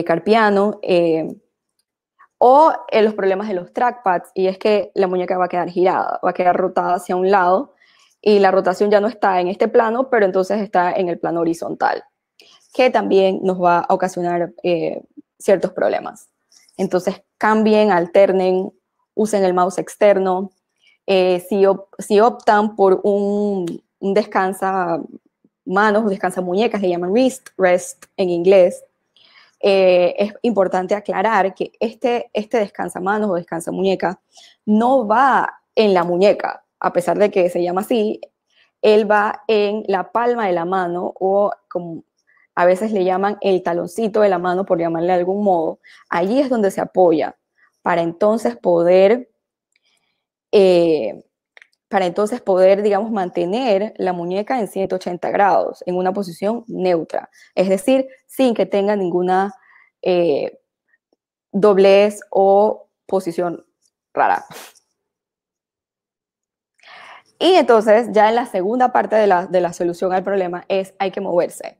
carpiano, o los problemas de los trackpads, y es que la muñeca va a quedar girada, va a quedar rotada hacia un lado, y la rotación ya no está en este plano, pero entonces está en el plano horizontal, que también nos va a ocasionar ciertos problemas. Entonces cambien, alternen, usen el mouse externo. Si optan por un descansa manos o descansa muñecas, le llaman wrist rest en inglés, es importante aclarar que este descansa manos o descansa muñeca no va en la muñeca, a pesar de que se llama así, él va en la palma de la mano, o como a veces le llaman el taloncito de la mano, por llamarle de algún modo. Allí es donde se apoya para entonces poder digamos, mantener la muñeca en 180 grados, en una posición neutra, es decir, sin que tenga ninguna doblez o posición rara. Y entonces, ya en la segunda parte de la solución al problema hay que moverse.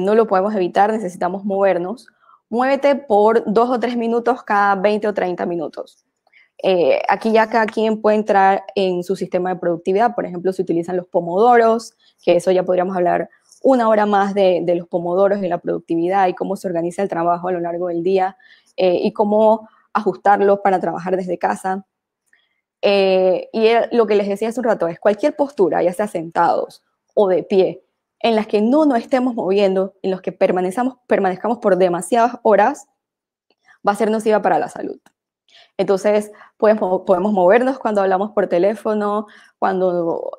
No lo podemos evitar, necesitamos movernos. Muévete por 2 o 3 minutos cada 20 o 30 minutos. Aquí ya cada quien puede entrar en su sistema de productividad. Por ejemplo, se utilizan los pomodoros, que eso ya podríamos hablar una hora más de los pomodoros y la productividad y cómo se organiza el trabajo a lo largo del día y cómo ajustarlo para trabajar desde casa. Lo que les decía hace un rato es cualquier postura, ya sea sentados o de pie, en las que no nos estemos moviendo, en los que permanezcamos por demasiadas horas, va a ser nociva para la salud. Entonces, podemos movernos cuando hablamos por teléfono, cuando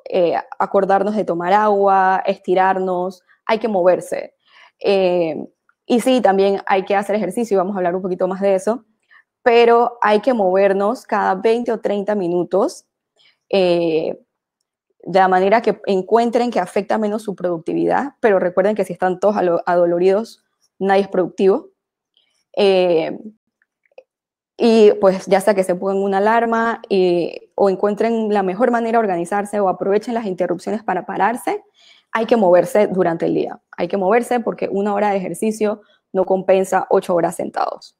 acordarnos de tomar agua, estirarnos, hay que moverse. Y sí, también hay que hacer ejercicio, y vamos a hablar un poquito más de eso, pero hay que movernos cada 20 o 30 minutos, de la manera que encuentren que afecta menos su productividad, pero recuerden que si están todos adoloridos, nadie es productivo. Y pues ya sea que se pongan una alarma o encuentren la mejor manera de organizarse o aprovechen las interrupciones para pararse, hay que moverse durante el día. Hay que moverse porque 1 hora de ejercicio no compensa 8 horas sentados.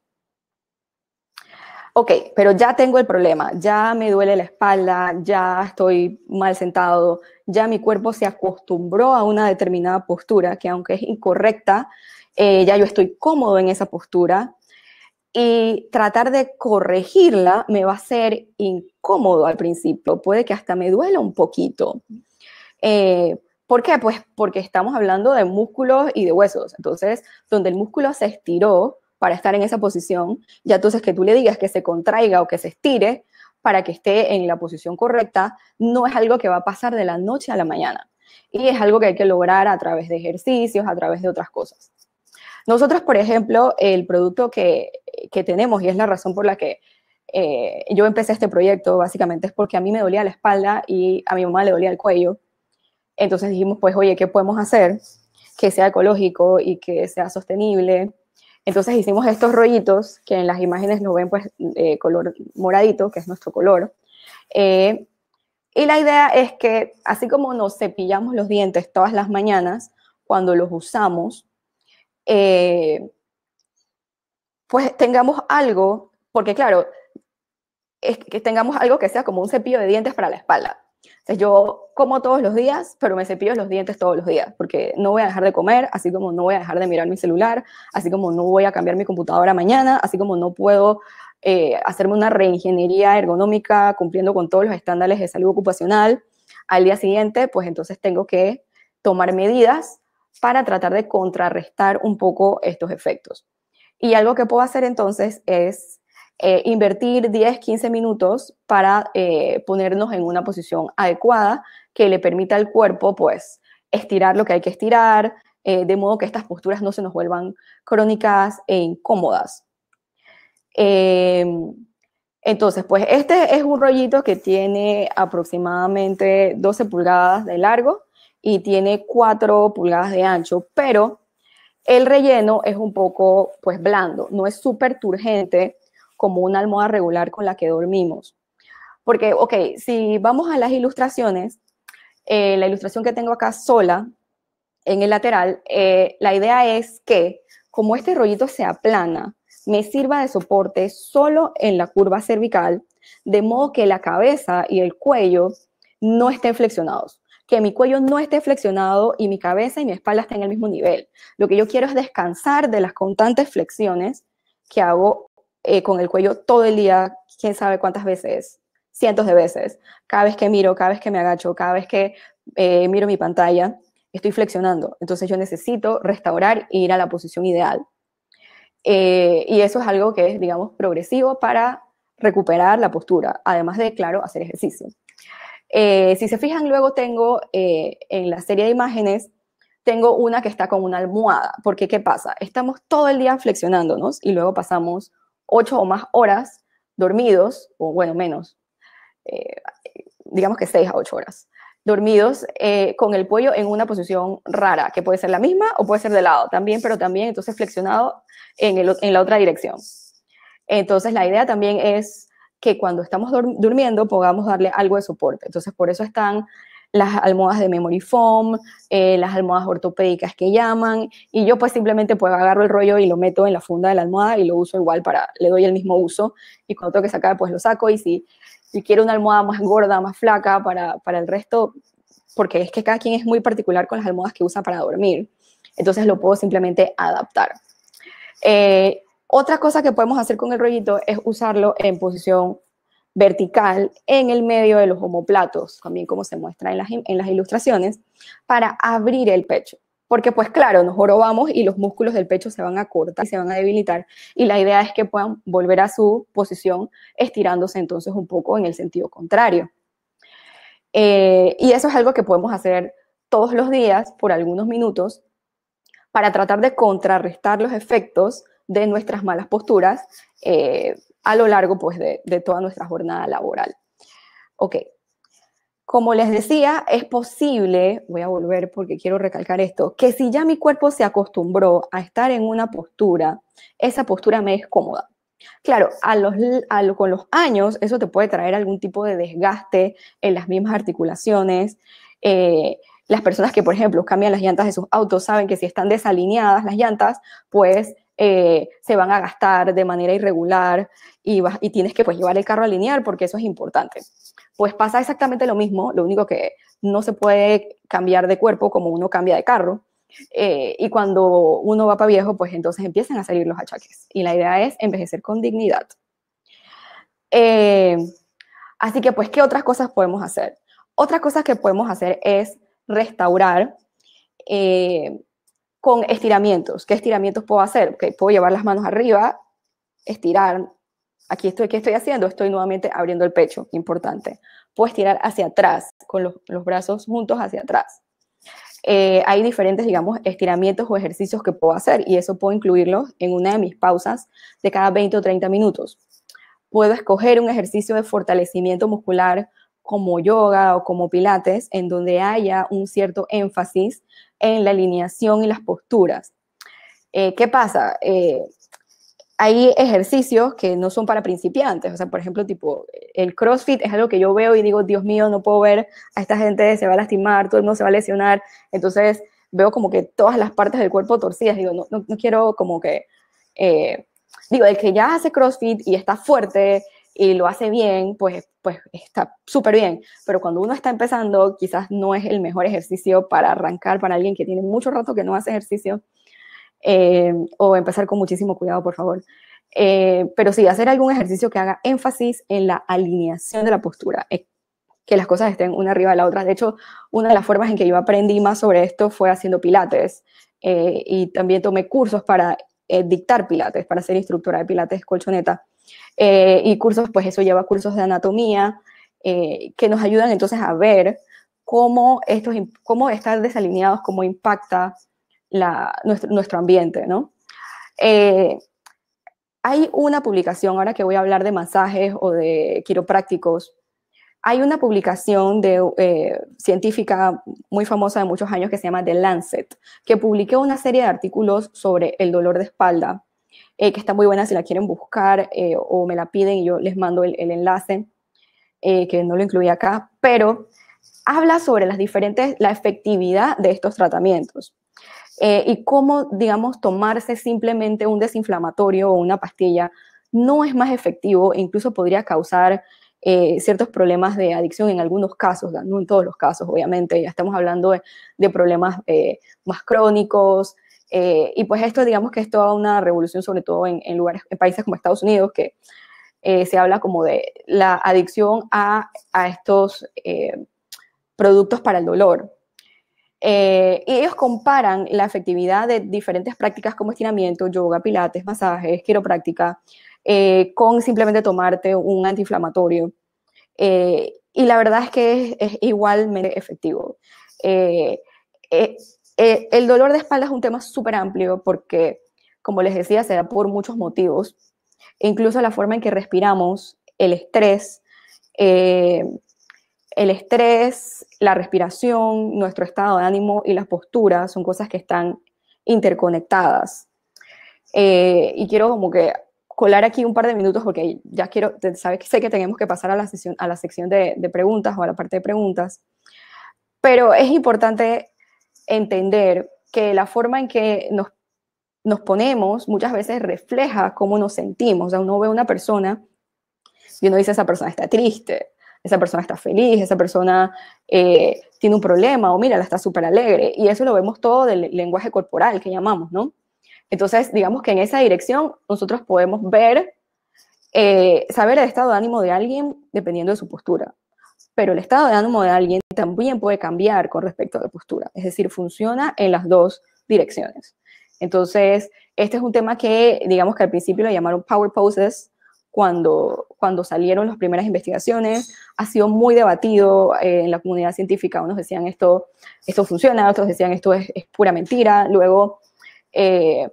Ok, pero ya tengo el problema, ya me duele la espalda, ya estoy mal sentado, ya mi cuerpo se acostumbró a una determinada postura que aunque es incorrecta, ya yo estoy cómodo en esa postura. y tratar de corregirla me va a ser incómodo al principio, puede que hasta me duela un poquito. ¿Por qué? Pues porque estamos hablando de músculos y de huesos, entonces donde el músculo se estiró para estar en esa posición, ya entonces que tú le digas que se contraiga o que se estire para que esté en la posición correcta, no es algo que va a pasar de la noche a la mañana, y es algo que hay que lograr a través de ejercicios, a través de otras cosas. Nosotros, por ejemplo, el producto que tenemos, y es la razón por la que yo empecé este proyecto, básicamente es porque a mí me dolía la espalda y a mi mamá le dolía el cuello. Entonces dijimos, pues, oye, ¿qué podemos hacer que sea ecológico y que sea sostenible? Entonces hicimos estos rollitos, que en las imágenes lo ven, pues, color moradito, que es nuestro color. Y la idea es que, así como nos cepillamos los dientes todas las mañanas, cuando los usamos, pues tengamos algo, porque claro, es que tengamos algo que sea como un cepillo de dientes para la espalda. Entonces yo como todos los días, pero me cepillo los dientes todos los días, porque no voy a dejar de comer, así como no voy a dejar de mirar mi celular, así como no voy a cambiar mi computadora mañana, así como no puedo hacerme una reingeniería ergonómica cumpliendo con todos los estándares de salud ocupacional al día siguiente, pues entonces tengo que tomar medidas para tratar de contrarrestar un poco estos efectos. Y algo que puedo hacer entonces es invertir 10, 15 minutos para ponernos en una posición adecuada que le permita al cuerpo, pues, estirar lo que hay que estirar, de modo que estas posturas no se nos vuelvan crónicas e incómodas. Entonces, pues, este es un rollito que tiene aproximadamente 12 pulgadas de largo y tiene 4 pulgadas de ancho, pero el relleno es un poco, pues, blando, no es súper turgente como una almohada regular con la que dormimos. Porque, ok, si vamos a las ilustraciones, la ilustración que tengo acá sola, en el lateral, la idea es que, como este rollito se aplana, me sirva de soporte solo en la curva cervical, de modo que la cabeza y el cuello no estén flexionados. Que mi cuello no esté flexionado y mi cabeza y mi espalda estén en el mismo nivel. Lo que yo quiero es descansar de las constantes flexiones que hago con el cuello todo el día, quién sabe cuántas veces, cientos de veces. Cada vez que miro, cada vez que me agacho, cada vez que miro mi pantalla, estoy flexionando. Entonces yo necesito restaurar e ir a la posición ideal. Y eso es algo que es, digamos, progresivo para recuperar la postura, además de, claro, hacer ejercicio. Si se fijan, luego tengo en la serie de imágenes, tengo una que está con una almohada, porque ¿qué pasa? Estamos todo el día flexionándonos y luego pasamos 8 o más horas dormidos, o bueno, menos, digamos que 6 a 8 horas, dormidos con el cuello en una posición rara, que puede ser la misma o puede ser de lado también, pero también entonces flexionado en la otra dirección. Entonces la idea también es que cuando estamos durmiendo podamos darle algo de soporte. Entonces por eso están las almohadas de memory foam, las almohadas ortopédicas que llaman, y yo pues simplemente pues agarro el rollo y lo meto en la funda de la almohada y lo uso igual le doy el mismo uso, y cuando tengo que sacar pues lo saco, y si quiero una almohada más gorda, más flaca para el resto, porque es que cada quien es muy particular con las almohadas que usa para dormir, entonces lo puedo simplemente adaptar. Otra cosa que podemos hacer con el rollito es usarlo en posición vertical en el medio de los omóplatos, también como se muestra en las ilustraciones, para abrir el pecho. Porque pues claro, nos jorobamos y los músculos del pecho se van a cortar y se van a debilitar, y la idea es que puedan volver a su posición estirándose entonces un poco en el sentido contrario. Y eso es algo que podemos hacer todos los días por algunos minutos para tratar de contrarrestar los efectos de nuestras malas posturas a lo largo pues, de toda nuestra jornada laboral. Ok, como les decía, es posible, voy a volver porque quiero recalcar esto, que si ya mi cuerpo se acostumbró a estar en una postura, esa postura me es cómoda. Claro, con los años eso te puede traer algún tipo de desgaste en las mismas articulaciones. Las personas que, por ejemplo, cambian las llantas de sus autos saben que si están desalineadas las llantas, pues se van a gastar de manera irregular y tienes que pues, llevar el carro a alinear porque eso es importante. Pues pasa exactamente lo mismo, lo único que no se puede cambiar de cuerpo como uno cambia de carro. Y cuando uno va para viejo, pues entonces empiezan a salir los achaques. Y la idea es envejecer con dignidad. Así que, pues, ¿qué otras cosas podemos hacer? Otras cosas que podemos hacer es restaurar con estiramientos. ¿Qué estiramientos puedo hacer? Okay, puedo llevar las manos arriba, estirar. Aquí estoy, ¿qué estoy haciendo? Estoy nuevamente abriendo el pecho, importante. Puedo estirar hacia atrás, con los brazos juntos hacia atrás. Hay diferentes, digamos, estiramientos o ejercicios que puedo hacer y eso puedo incluirlos en una de mis pausas de cada 20 o 30 minutos. Puedo escoger un ejercicio de fortalecimiento muscular como yoga o como pilates, en donde haya un cierto énfasis en la alineación y las posturas. ¿Qué pasa? Hay ejercicios que no son para principiantes, o sea, por ejemplo, tipo, el CrossFit es algo que yo veo y digo, Dios mío, no puedo ver a esta gente, se va a lastimar, todo el mundo se va a lesionar, entonces veo como que todas las partes del cuerpo torcidas, digo, no quiero como que, digo, el que ya hace CrossFit y está fuerte y lo hace bien, pues está súper bien, pero cuando uno está empezando, quizás no es el mejor ejercicio para arrancar para alguien que tiene mucho rato que no hace ejercicio, o empezar con muchísimo cuidado, por favor. Pero sí, hacer algún ejercicio que haga énfasis en la alineación de la postura, que las cosas estén una arriba de la otra. De hecho, una de las formas en que yo aprendí más sobre esto fue haciendo pilates, y también tomé cursos para dictar pilates, para ser instructora de pilates colchoneta, y cursos, pues eso lleva cursos de anatomía, que nos ayudan entonces a ver cómo estar desalineados, cómo impacta nuestro ambiente, ¿no? Hay una publicación, ahora que voy a hablar de masajes o de quiroprácticos, hay una publicación científica muy famosa de muchos años que se llama The Lancet, que publicó una serie de artículos sobre el dolor de espalda, que está muy buena si la quieren buscar, o me la piden y yo les mando el enlace, que no lo incluí acá, pero habla sobre la efectividad de estos tratamientos. Y cómo, digamos, tomarse simplemente un desinflamatorio o una pastilla no es más efectivo e incluso podría causar ciertos problemas de adicción en algunos casos, no en todos los casos, obviamente, ya estamos hablando de problemas más crónicos, y pues esto, digamos que es toda una revolución, sobre todo en países como Estados Unidos, que se habla como de la adicción a estos productos para el dolor. Y ellos comparan la efectividad de diferentes prácticas como estiramiento, yoga, pilates, masajes, quiropráctica, con simplemente tomarte un antiinflamatorio. Y la verdad es que es igualmente efectivo. El dolor de espalda es un tema súper amplio porque, como les decía, se da por muchos motivos. Incluso la forma en que respiramos, el estrés, la respiración, nuestro estado de ánimo y las posturas son cosas que están interconectadas. Y quiero como que colar aquí un par de minutos porque ya sé que tenemos que pasar a la sección de preguntas o a la parte de preguntas, pero es importante entender que la forma en que nos ponemos muchas veces refleja cómo nos sentimos. O sea, uno ve a una persona y uno dice, esa persona está triste, esa persona está feliz, esa persona tiene un problema, o mira, la está súper alegre. Y eso lo vemos todo del lenguaje corporal que llamamos, ¿no? Entonces, digamos que en esa dirección nosotros podemos ver, saber el estado de ánimo de alguien dependiendo de su postura. Pero el estado de ánimo de alguien también puede cambiar con respecto a la postura. Es decir, funciona en las dos direcciones. Entonces, este es un tema que, digamos que al principio lo llamaron power poses, cuando salieron las primeras investigaciones, ha sido muy debatido en la comunidad científica. Unos decían esto funciona, otros decían esto es pura mentira. Luego se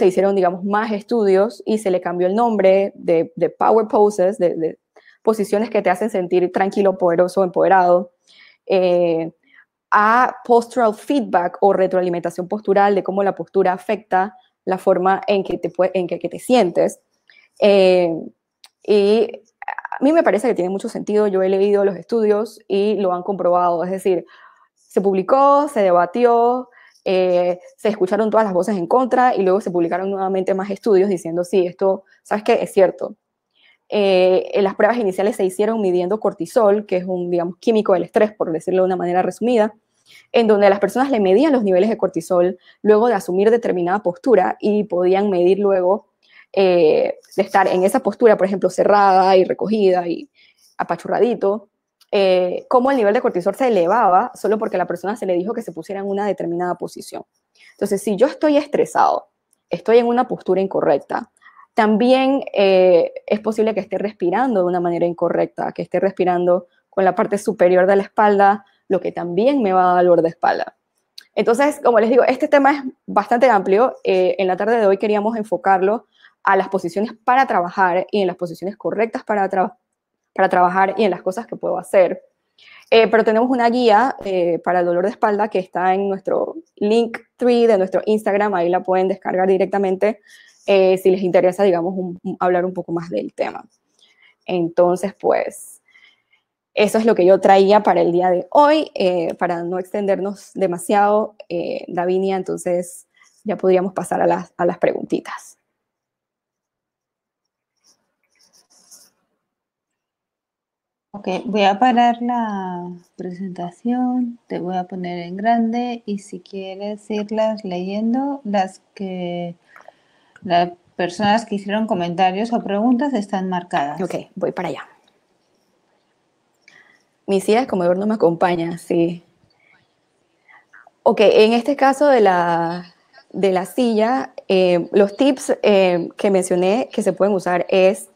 hicieron, digamos, más estudios y se le cambió el nombre de power poses, de posiciones que te hacen sentir tranquilo, poderoso, empoderado, a postural feedback o retroalimentación postural, de cómo la postura afecta la forma en que te sientes. Y a mí me parece que tiene mucho sentido. Yo he leído los estudios y lo han comprobado. Es decir, se publicó, se debatió, se escucharon todas las voces en contra y luego se publicaron nuevamente más estudios diciendo, sí, esto, ¿sabes qué? Es cierto. Las pruebas iniciales se hicieron midiendo cortisol, que es un, digamos, químico del estrés, por decirlo de una manera resumida, en donde las personas le medían los niveles de cortisol luego de asumir determinada postura y podían medir luego de estar en esa postura, por ejemplo, cerrada y recogida y apachurradito, cómo el nivel de cortisol se elevaba solo porque a la persona se le dijo que se pusiera en una determinada posición. Entonces, si yo estoy estresado, estoy en una postura incorrecta, también es posible que esté respirando de una manera incorrecta, que esté respirando con la parte superior de la espalda, lo que también me va a dar dolor de espalda. Entonces, como les digo, este tema es bastante amplio. En la tarde de hoy queríamos enfocarlo a las posiciones para trabajar y en las posiciones correctas para trabajar y en las cosas que puedo hacer. Pero tenemos una guía para el dolor de espalda que está en nuestro Linktree de nuestro Instagram, ahí la pueden descargar directamente si les interesa, digamos, hablar un poco más del tema. Entonces, pues, eso es lo que yo traía para el día de hoy, para no extendernos demasiado, Davinia, entonces ya podríamos pasar a las preguntitas. Ok, voy a parar la presentación, te voy a poner en grande y si quieres irlas leyendo, las personas que hicieron comentarios o preguntas están marcadas. Ok, voy para allá. Mi silla de comedor no me acompaña, sí. Ok, en este caso de la silla, los tips que mencioné que se pueden usar es,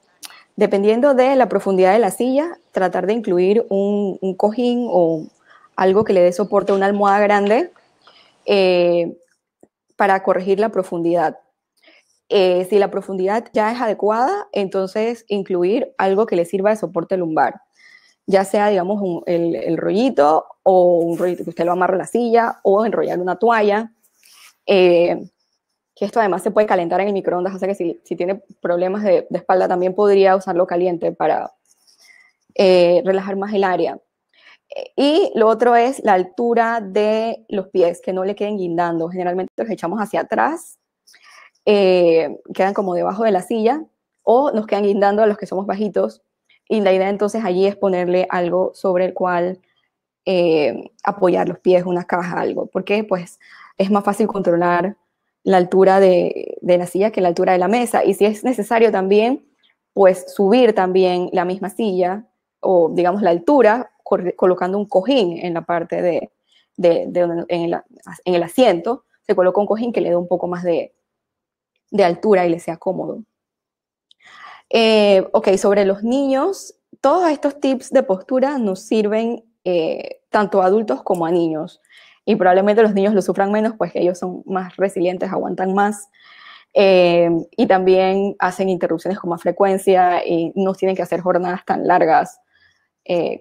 dependiendo de la profundidad de la silla, tratar de incluir un cojín o algo que le dé soporte a una almohada grande para corregir la profundidad. Si la profundidad ya es adecuada, entonces incluir algo que le sirva de soporte lumbar, ya sea, digamos, el rollito o un rollito que usted lo amarra a la silla o enrollar una toalla, que esto además se puede calentar en el microondas, o sea que si tiene problemas de espalda también podría usarlo caliente para relajar más el área. Y lo otro es la altura de los pies, que no le queden guindando. Generalmente los echamos hacia atrás, quedan como debajo de la silla, o nos quedan guindando a los que somos bajitos. Y la idea entonces allí es ponerle algo sobre el cual apoyar los pies, una caja, algo, porque pues es más fácil controlar la altura de la silla que la altura de la mesa. Y si es necesario también, pues subir también la misma silla o digamos la altura, colocando un cojín en la parte en el asiento, se coloca un cojín que le dé un poco más de altura y le sea cómodo. Ok, sobre los niños, todos estos tips de postura nos sirven tanto a adultos como a niños. Y probablemente los niños lo sufran menos, pues que ellos son más resilientes, aguantan más. Y también hacen interrupciones con más frecuencia y no tienen que hacer jornadas tan largas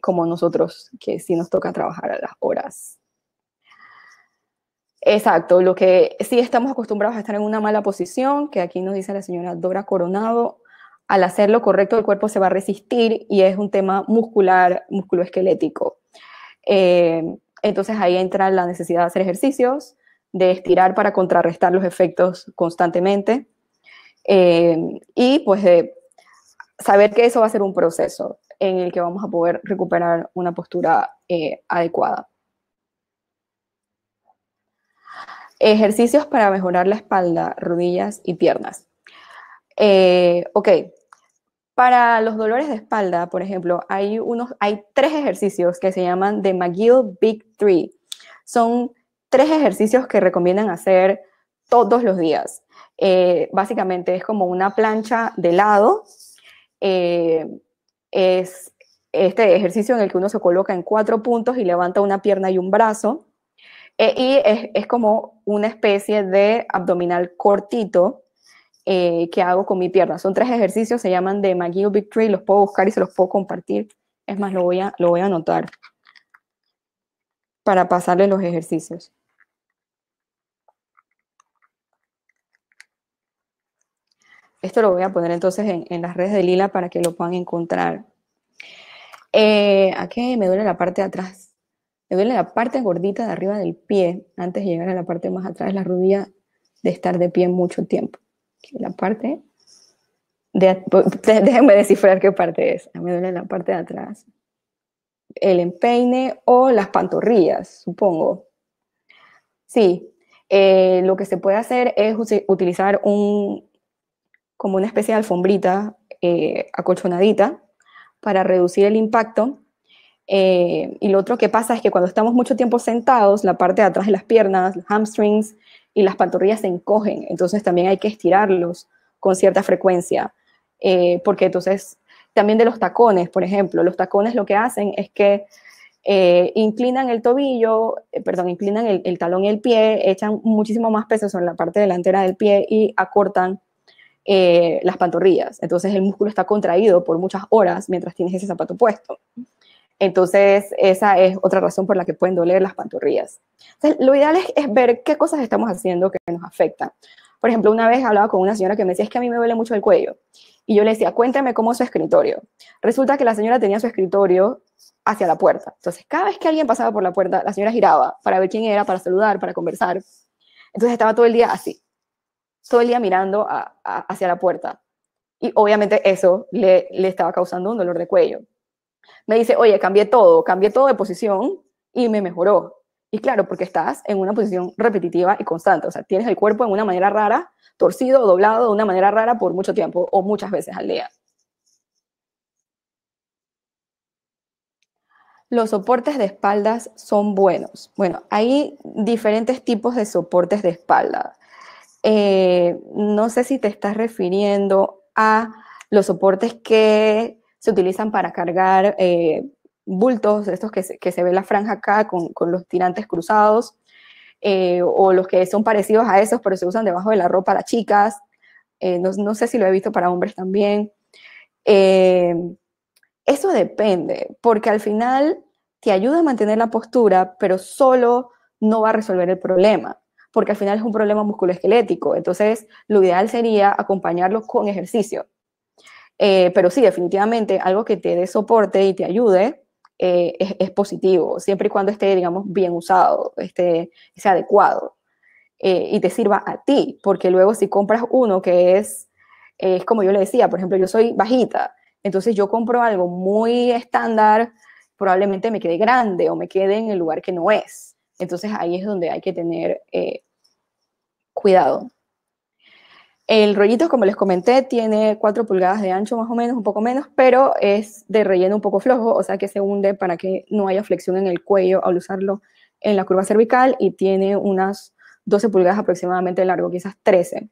como nosotros, que sí nos toca trabajar a las horas. Exacto, lo que sí estamos acostumbrados a estar en una mala posición, que aquí nos dice la señora Dora Coronado, al hacer lo correcto el cuerpo se va a resistir y es un tema muscular, musculoesquelético. Entonces ahí entra la necesidad de hacer ejercicios, de estirar para contrarrestar los efectos constantemente y pues de saber que eso va a ser un proceso en el que vamos a poder recuperar una postura adecuada. Ejercicios para mejorar la espalda, rodillas y piernas. Ok, para los dolores de espalda, por ejemplo, hay 3 ejercicios que se llaman The McGill Big 3. Son 3 ejercicios que recomiendan hacer todos los días. Básicamente es como una plancha de lado. Es este ejercicio en el que uno se coloca en 4 puntos y levanta una pierna y un brazo. Y es como una especie de abdominal cortito que hago con mi pierna. Son 3 ejercicios, se llaman de McGill Big 3, los puedo buscar y se los puedo compartir. Es más, lo voy a anotar para pasarles los ejercicios. Esto lo voy a poner entonces en las redes de Lila para que lo puedan encontrar. Aquí me duele la parte de atrás. Me duele la parte gordita de arriba del pie antes de llegar a la parte más atrás de la rodilla de estar de pie mucho tiempo. La parte déjenme descifrar qué parte es. Me duele la parte de atrás. el empeine o las pantorrillas, supongo. Sí, lo que se puede hacer es utilizar como una especie de alfombrita acolchonadita para reducir el impacto. Y lo otro que pasa es que cuando estamos mucho tiempo sentados, la parte de atrás de las piernas, los hamstrings y las pantorrillas se encogen, entonces también hay que estirarlos con cierta frecuencia, porque entonces también de los tacones, por ejemplo, los tacones lo que hacen es que inclinan el tobillo, inclinan el talón y el pie, echan muchísimo más peso sobre la parte delantera del pie y acortan las pantorrillas. Entonces el músculo está contraído por muchas horas mientras tienes ese zapato puesto. Entonces esa es otra razón por la que pueden doler las pantorrillas. Entonces, lo ideal es ver qué cosas estamos haciendo que nos afectan. Por ejemplo, una vez hablaba con una señora que me decía, es que a mí me duele mucho el cuello. Y yo le decía, cuénteme cómo es su escritorio. Resulta que la señora tenía su escritorio hacia la puerta. Entonces, cada vez que alguien pasaba por la puerta, la señora giraba para ver quién era, para saludar, para conversar. Entonces estaba todo el día así, todo el día mirando hacia la puerta. Y obviamente eso le estaba causando un dolor de cuello. Me dice, oye, cambié todo de posición y me mejoró. Y claro, porque estás en una posición repetitiva y constante. O sea, tienes el cuerpo en una manera rara, torcido o doblado de una manera rara por mucho tiempo o muchas veces al día. Los soportes de espaldas son buenos. Bueno, hay diferentes tipos de soportes de espalda. No sé si te estás refiriendo a los soportes que se utilizan para cargar bultos, estos que se ve la franja acá con los tirantes cruzados, o los que son parecidos a esos, pero se usan debajo de la ropa para chicas. No sé si lo he visto para hombres también. Eso depende, porque al final te ayuda a mantener la postura, pero solo no va a resolver el problema, porque al final es un problema musculoesquelético. Entonces, lo ideal sería acompañarlo con ejercicio. Pero sí, definitivamente, algo que te dé soporte y te ayude es positivo, siempre y cuando esté, digamos, bien usado, sea adecuado y te sirva a ti, porque luego si compras uno que es como yo le decía, por ejemplo, yo soy bajita, entonces yo compro algo muy estándar, probablemente me quede grande o me quede en el lugar que no es. Entonces ahí es donde hay que tener cuidado. El rollito, como les comenté, tiene 4 pulgadas de ancho más o menos, un poco menos, pero es de relleno un poco flojo, o sea que se hunde para que no haya flexión en el cuello al usarlo en la curva cervical, y tiene unas 12 pulgadas aproximadamente de largo, quizás 13.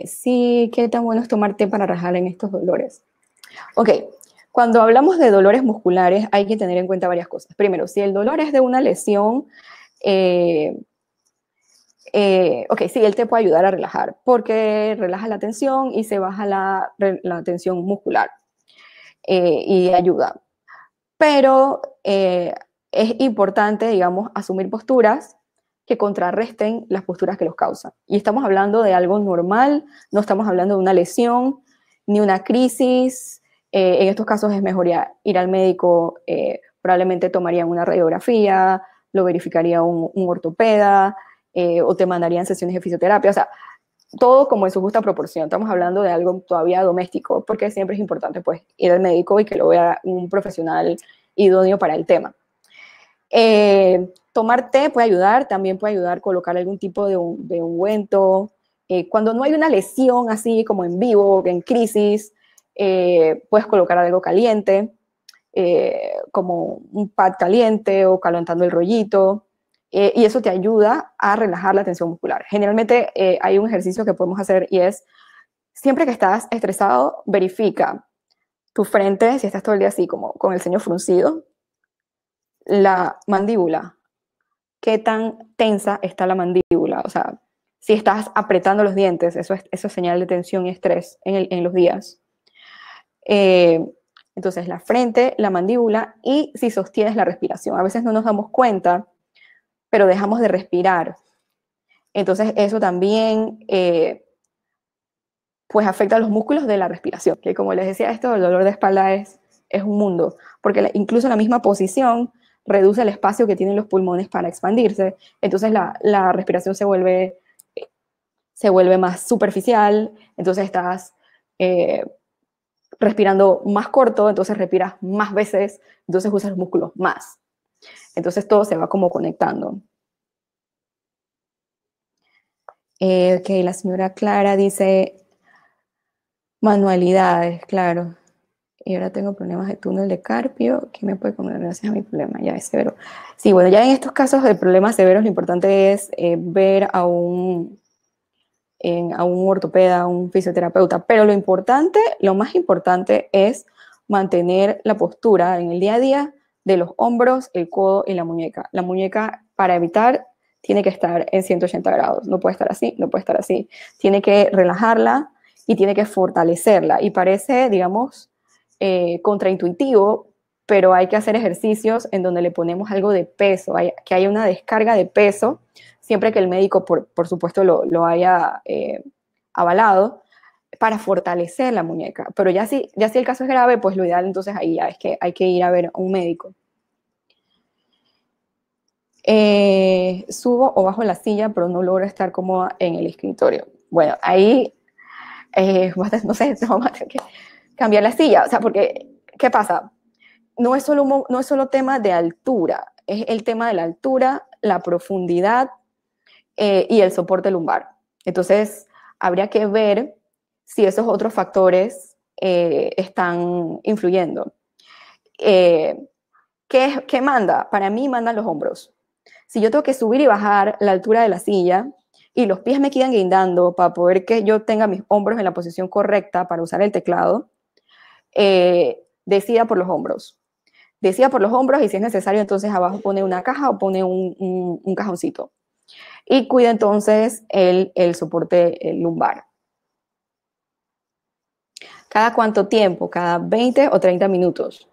Sí, ¿qué tan bueno es tomar té para relajar en estos dolores? Ok, cuando hablamos de dolores musculares hay que tener en cuenta varias cosas. Primero, si el dolor es de una lesión, ok, sí, él te puede ayudar a relajar porque relaja la tensión y se baja la tensión muscular y ayuda. Pero es importante, digamos, asumir posturas que contrarresten las posturas que los causan. Y estamos hablando de algo normal, no estamos hablando de una lesión ni una crisis. En estos casos es mejor ir al médico, probablemente tomarían una radiografía, lo verificaría un ortopeda, o te mandarían sesiones de fisioterapia, o sea, todo como en su justa proporción. Estamos hablando de algo todavía doméstico, porque siempre es importante pues ir al médico y que lo vea un profesional idóneo para el tema. Tomar té puede ayudar, también puede ayudar colocar algún tipo de ungüento. Cuando no hay una lesión así como en vivo, en crisis, puedes colocar algo caliente, como un pad caliente o calentando el rollito. Y eso te ayuda a relajar la tensión muscular. Generalmente hay un ejercicio que podemos hacer y es, siempre que estás estresado, verifica tu frente, si estás todo el día así como con el ceño fruncido, la mandíbula, qué tan tensa está la mandíbula, o sea, si estás apretando los dientes, eso es señal de tensión y estrés en los días. Entonces, la frente, la mandíbula y si sostienes la respiración. A veces no nos damos cuenta, pero dejamos de respirar. Entonces eso también pues afecta a los músculos de la respiración, que como les decía, esto del dolor de espalda es un mundo, porque incluso la misma posición reduce el espacio que tienen los pulmones para expandirse, entonces la respiración se vuelve más superficial, entonces estás respirando más corto, entonces respiras más veces, entonces usas los músculos más. Entonces todo se va como conectando. Ok, la señora Clara dice manualidades, claro. Y ahora tengo problemas de túnel de carpio. ¿Qué me puede comer gracias a mi problema? Ya es severo. Sí, bueno, ya en estos casos de problemas severos, lo importante es ver a un ortopeda, a un fisioterapeuta. Pero lo importante, lo más importante es mantener la postura en el día a día de los hombros, el codo y la muñeca. La muñeca, para evitar, tiene que estar en 180 grados. No puede estar así, no puede estar así. Tiene que relajarla y tiene que fortalecerla. Y parece, digamos, contraintuitivo, pero hay que hacer ejercicios en donde le ponemos algo de peso, que haya una descarga de peso, siempre que el médico, por supuesto, lo haya avalado, para fortalecer la muñeca. Pero ya si el caso es grave, pues lo ideal entonces ahí ya es que hay que ir a ver a un médico. Subo o bajo la silla, pero no logro estar cómoda en el escritorio. Bueno, ahí, no sé, vamos a tener que cambiar la silla. O sea, porque, ¿qué pasa? No es solo tema de altura, es el tema de la altura, la profundidad y el soporte lumbar. Entonces, habría que ver si esos otros factores están influyendo. ¿Qué manda? Para mí mandan los hombros. Si yo tengo que subir y bajar la altura de la silla y los pies me quedan guindando para poder que yo tenga mis hombros en la posición correcta para usar el teclado, decida por los hombros. Decida por los hombros y si es necesario, entonces abajo pone una caja o pone un cajoncito. Y cuida entonces el soporte lumbar. ¿Cada cuánto tiempo? ¿Cada 20 o 30 minutos?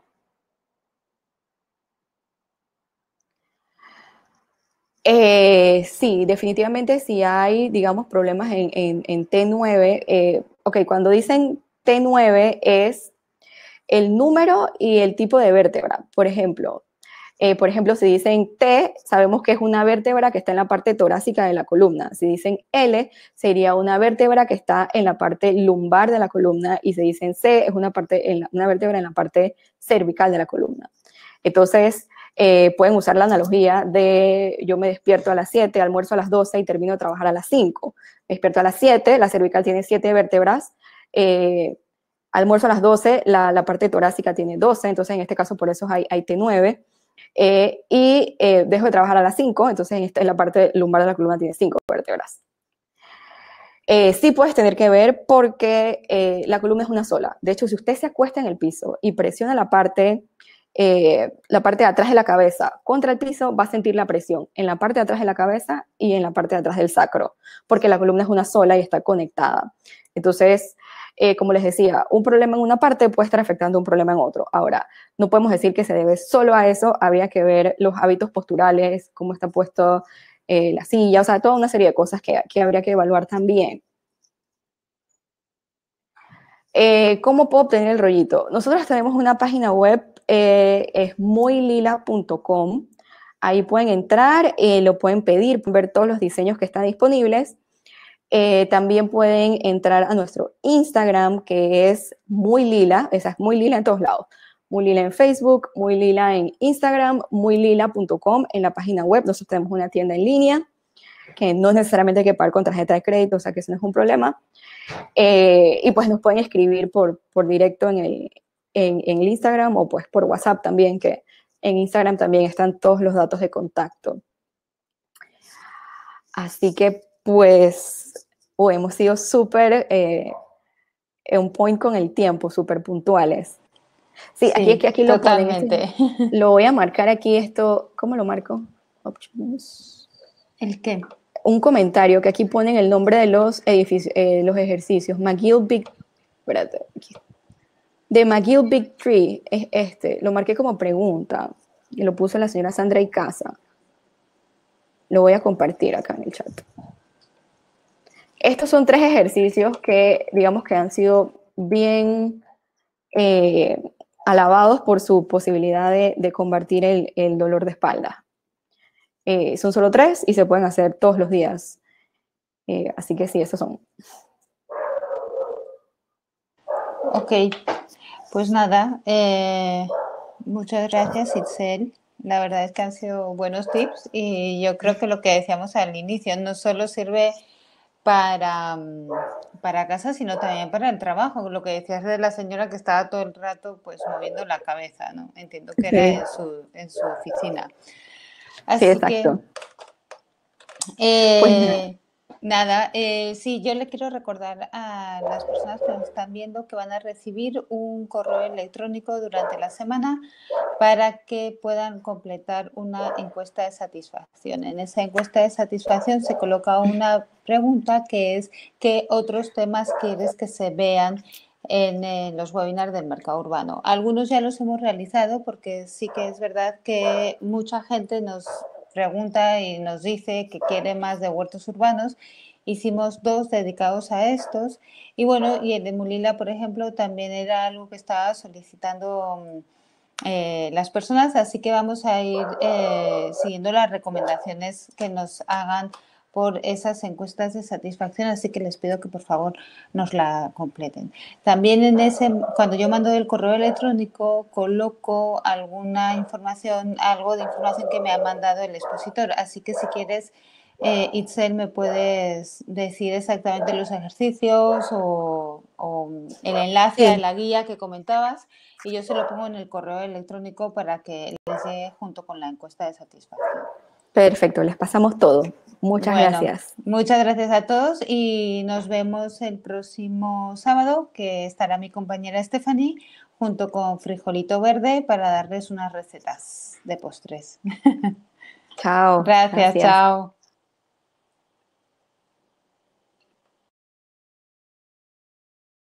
Sí, definitivamente si hay, digamos, problemas en T9. Ok, cuando dicen T9 es el número y el tipo de vértebra. Por ejemplo, si dicen T, sabemos que es una vértebra que está en la parte torácica de la columna. Si dicen L, sería una vértebra que está en la parte lumbar de la columna. Y si dicen C, es una vértebra en la parte cervical de la columna. Entonces, pueden usar la analogía de yo me despierto a las 7, almuerzo a las 12 y termino de trabajar a las 5. Me despierto a las 7, la cervical tiene 7 vértebras. Almuerzo a las 12, la parte torácica tiene 12, entonces en este caso por eso hay T9. Dejo de trabajar a las 5, entonces en la parte lumbar de la columna tiene 5 vértebras. Sí puedes tener que ver porque la columna es una sola. De hecho, si usted se acuesta en el piso y presiona la parte de atrás de la cabeza contra el piso, va a sentir la presión en la parte de atrás de la cabeza y en la parte de atrás del sacro, porque la columna es una sola y está conectada. Entonces, como les decía, un problema en una parte puede estar afectando un problema en otro. Ahora, no podemos decir que se debe solo a eso, habría que ver los hábitos posturales, cómo está puesto la silla, o sea, toda una serie de cosas que habría que evaluar también. ¿Cómo puedo obtener el rollito? Nosotros tenemos una página web, es muylila.com. Ahí pueden entrar, lo pueden pedir, pueden ver todos los diseños que están disponibles. También pueden entrar a nuestro Instagram, que es muylila, esa es muylila en todos lados. Muylila en Facebook, muylila en Instagram, muylila.com en la página web. Nosotros tenemos una tienda en línea que no necesariamente hay que pagar con tarjeta de crédito, o sea que eso no es un problema. Y pues nos pueden escribir por directo en el Instagram o pues por WhatsApp también, que en Instagram también están todos los datos de contacto. Así que pues hemos sido súper on point con el tiempo, súper puntuales. Sí, aquí lo totalmente. Ponen. Lo voy a marcar aquí esto. ¿Cómo lo marco? Options. ¿El qué? Un comentario que aquí ponen el nombre de los edificios, los ejercicios. McGill Big... Espérate, aquí. De McGill Big Tree es este. Lo marqué como pregunta. Y lo puso la señora Sandra Icaza. Lo voy a compartir acá en el chat. Estos son 3 ejercicios que, digamos, que han sido bien alabados por su posibilidad de combatir el dolor de espalda. Son solo 3 y se pueden hacer todos los días. Así que sí, esos son. Ok. Pues nada, muchas gracias, Itzel. La verdad es que han sido buenos tips y yo creo que lo que decíamos al inicio no solo sirve para, para casa, sino también para el trabajo. Lo que decías de la señora que estaba todo el rato pues moviendo la cabeza, ¿no? Entiendo que era Sí, en su oficina. sí, Así que exacto. Pues nada. nada, sí, yo le quiero recordar a las personas que nos están viendo que van a recibir un correo electrónico durante la semana para que puedan completar una encuesta de satisfacción. En esa encuesta de satisfacción se coloca una pregunta que es ¿qué otros temas quieres que se vean en los webinars del mercado urbano? Algunos ya los hemos realizado porque sí que es verdad que mucha gente nos pregunta y nos dice que quiere más de huertos urbanos. Hicimos 2 dedicados a estos y bueno, y el de Mulila, por ejemplo, también era algo que estaba solicitando las personas, así que vamos a ir siguiendo las recomendaciones que nos hagan por esas encuestas de satisfacción, así que les pido que por favor nos la completen. También cuando yo mando el correo electrónico, coloco alguna información, algo de información que me ha mandado el expositor, así que si quieres, Itzel, me puedes decir exactamente los ejercicios o el enlace a Sí, la guía que comentabas y yo se lo pongo en el correo electrónico para que les llegue junto con la encuesta de satisfacción. perfecto, les pasamos todo. Muchas Bueno, gracias. muchas gracias a todos y nos vemos el próximo sábado, que estará mi compañera Stephanie junto con Frijolito Verde para darles unas recetas de postres. Chao, Gracias, gracias. chao.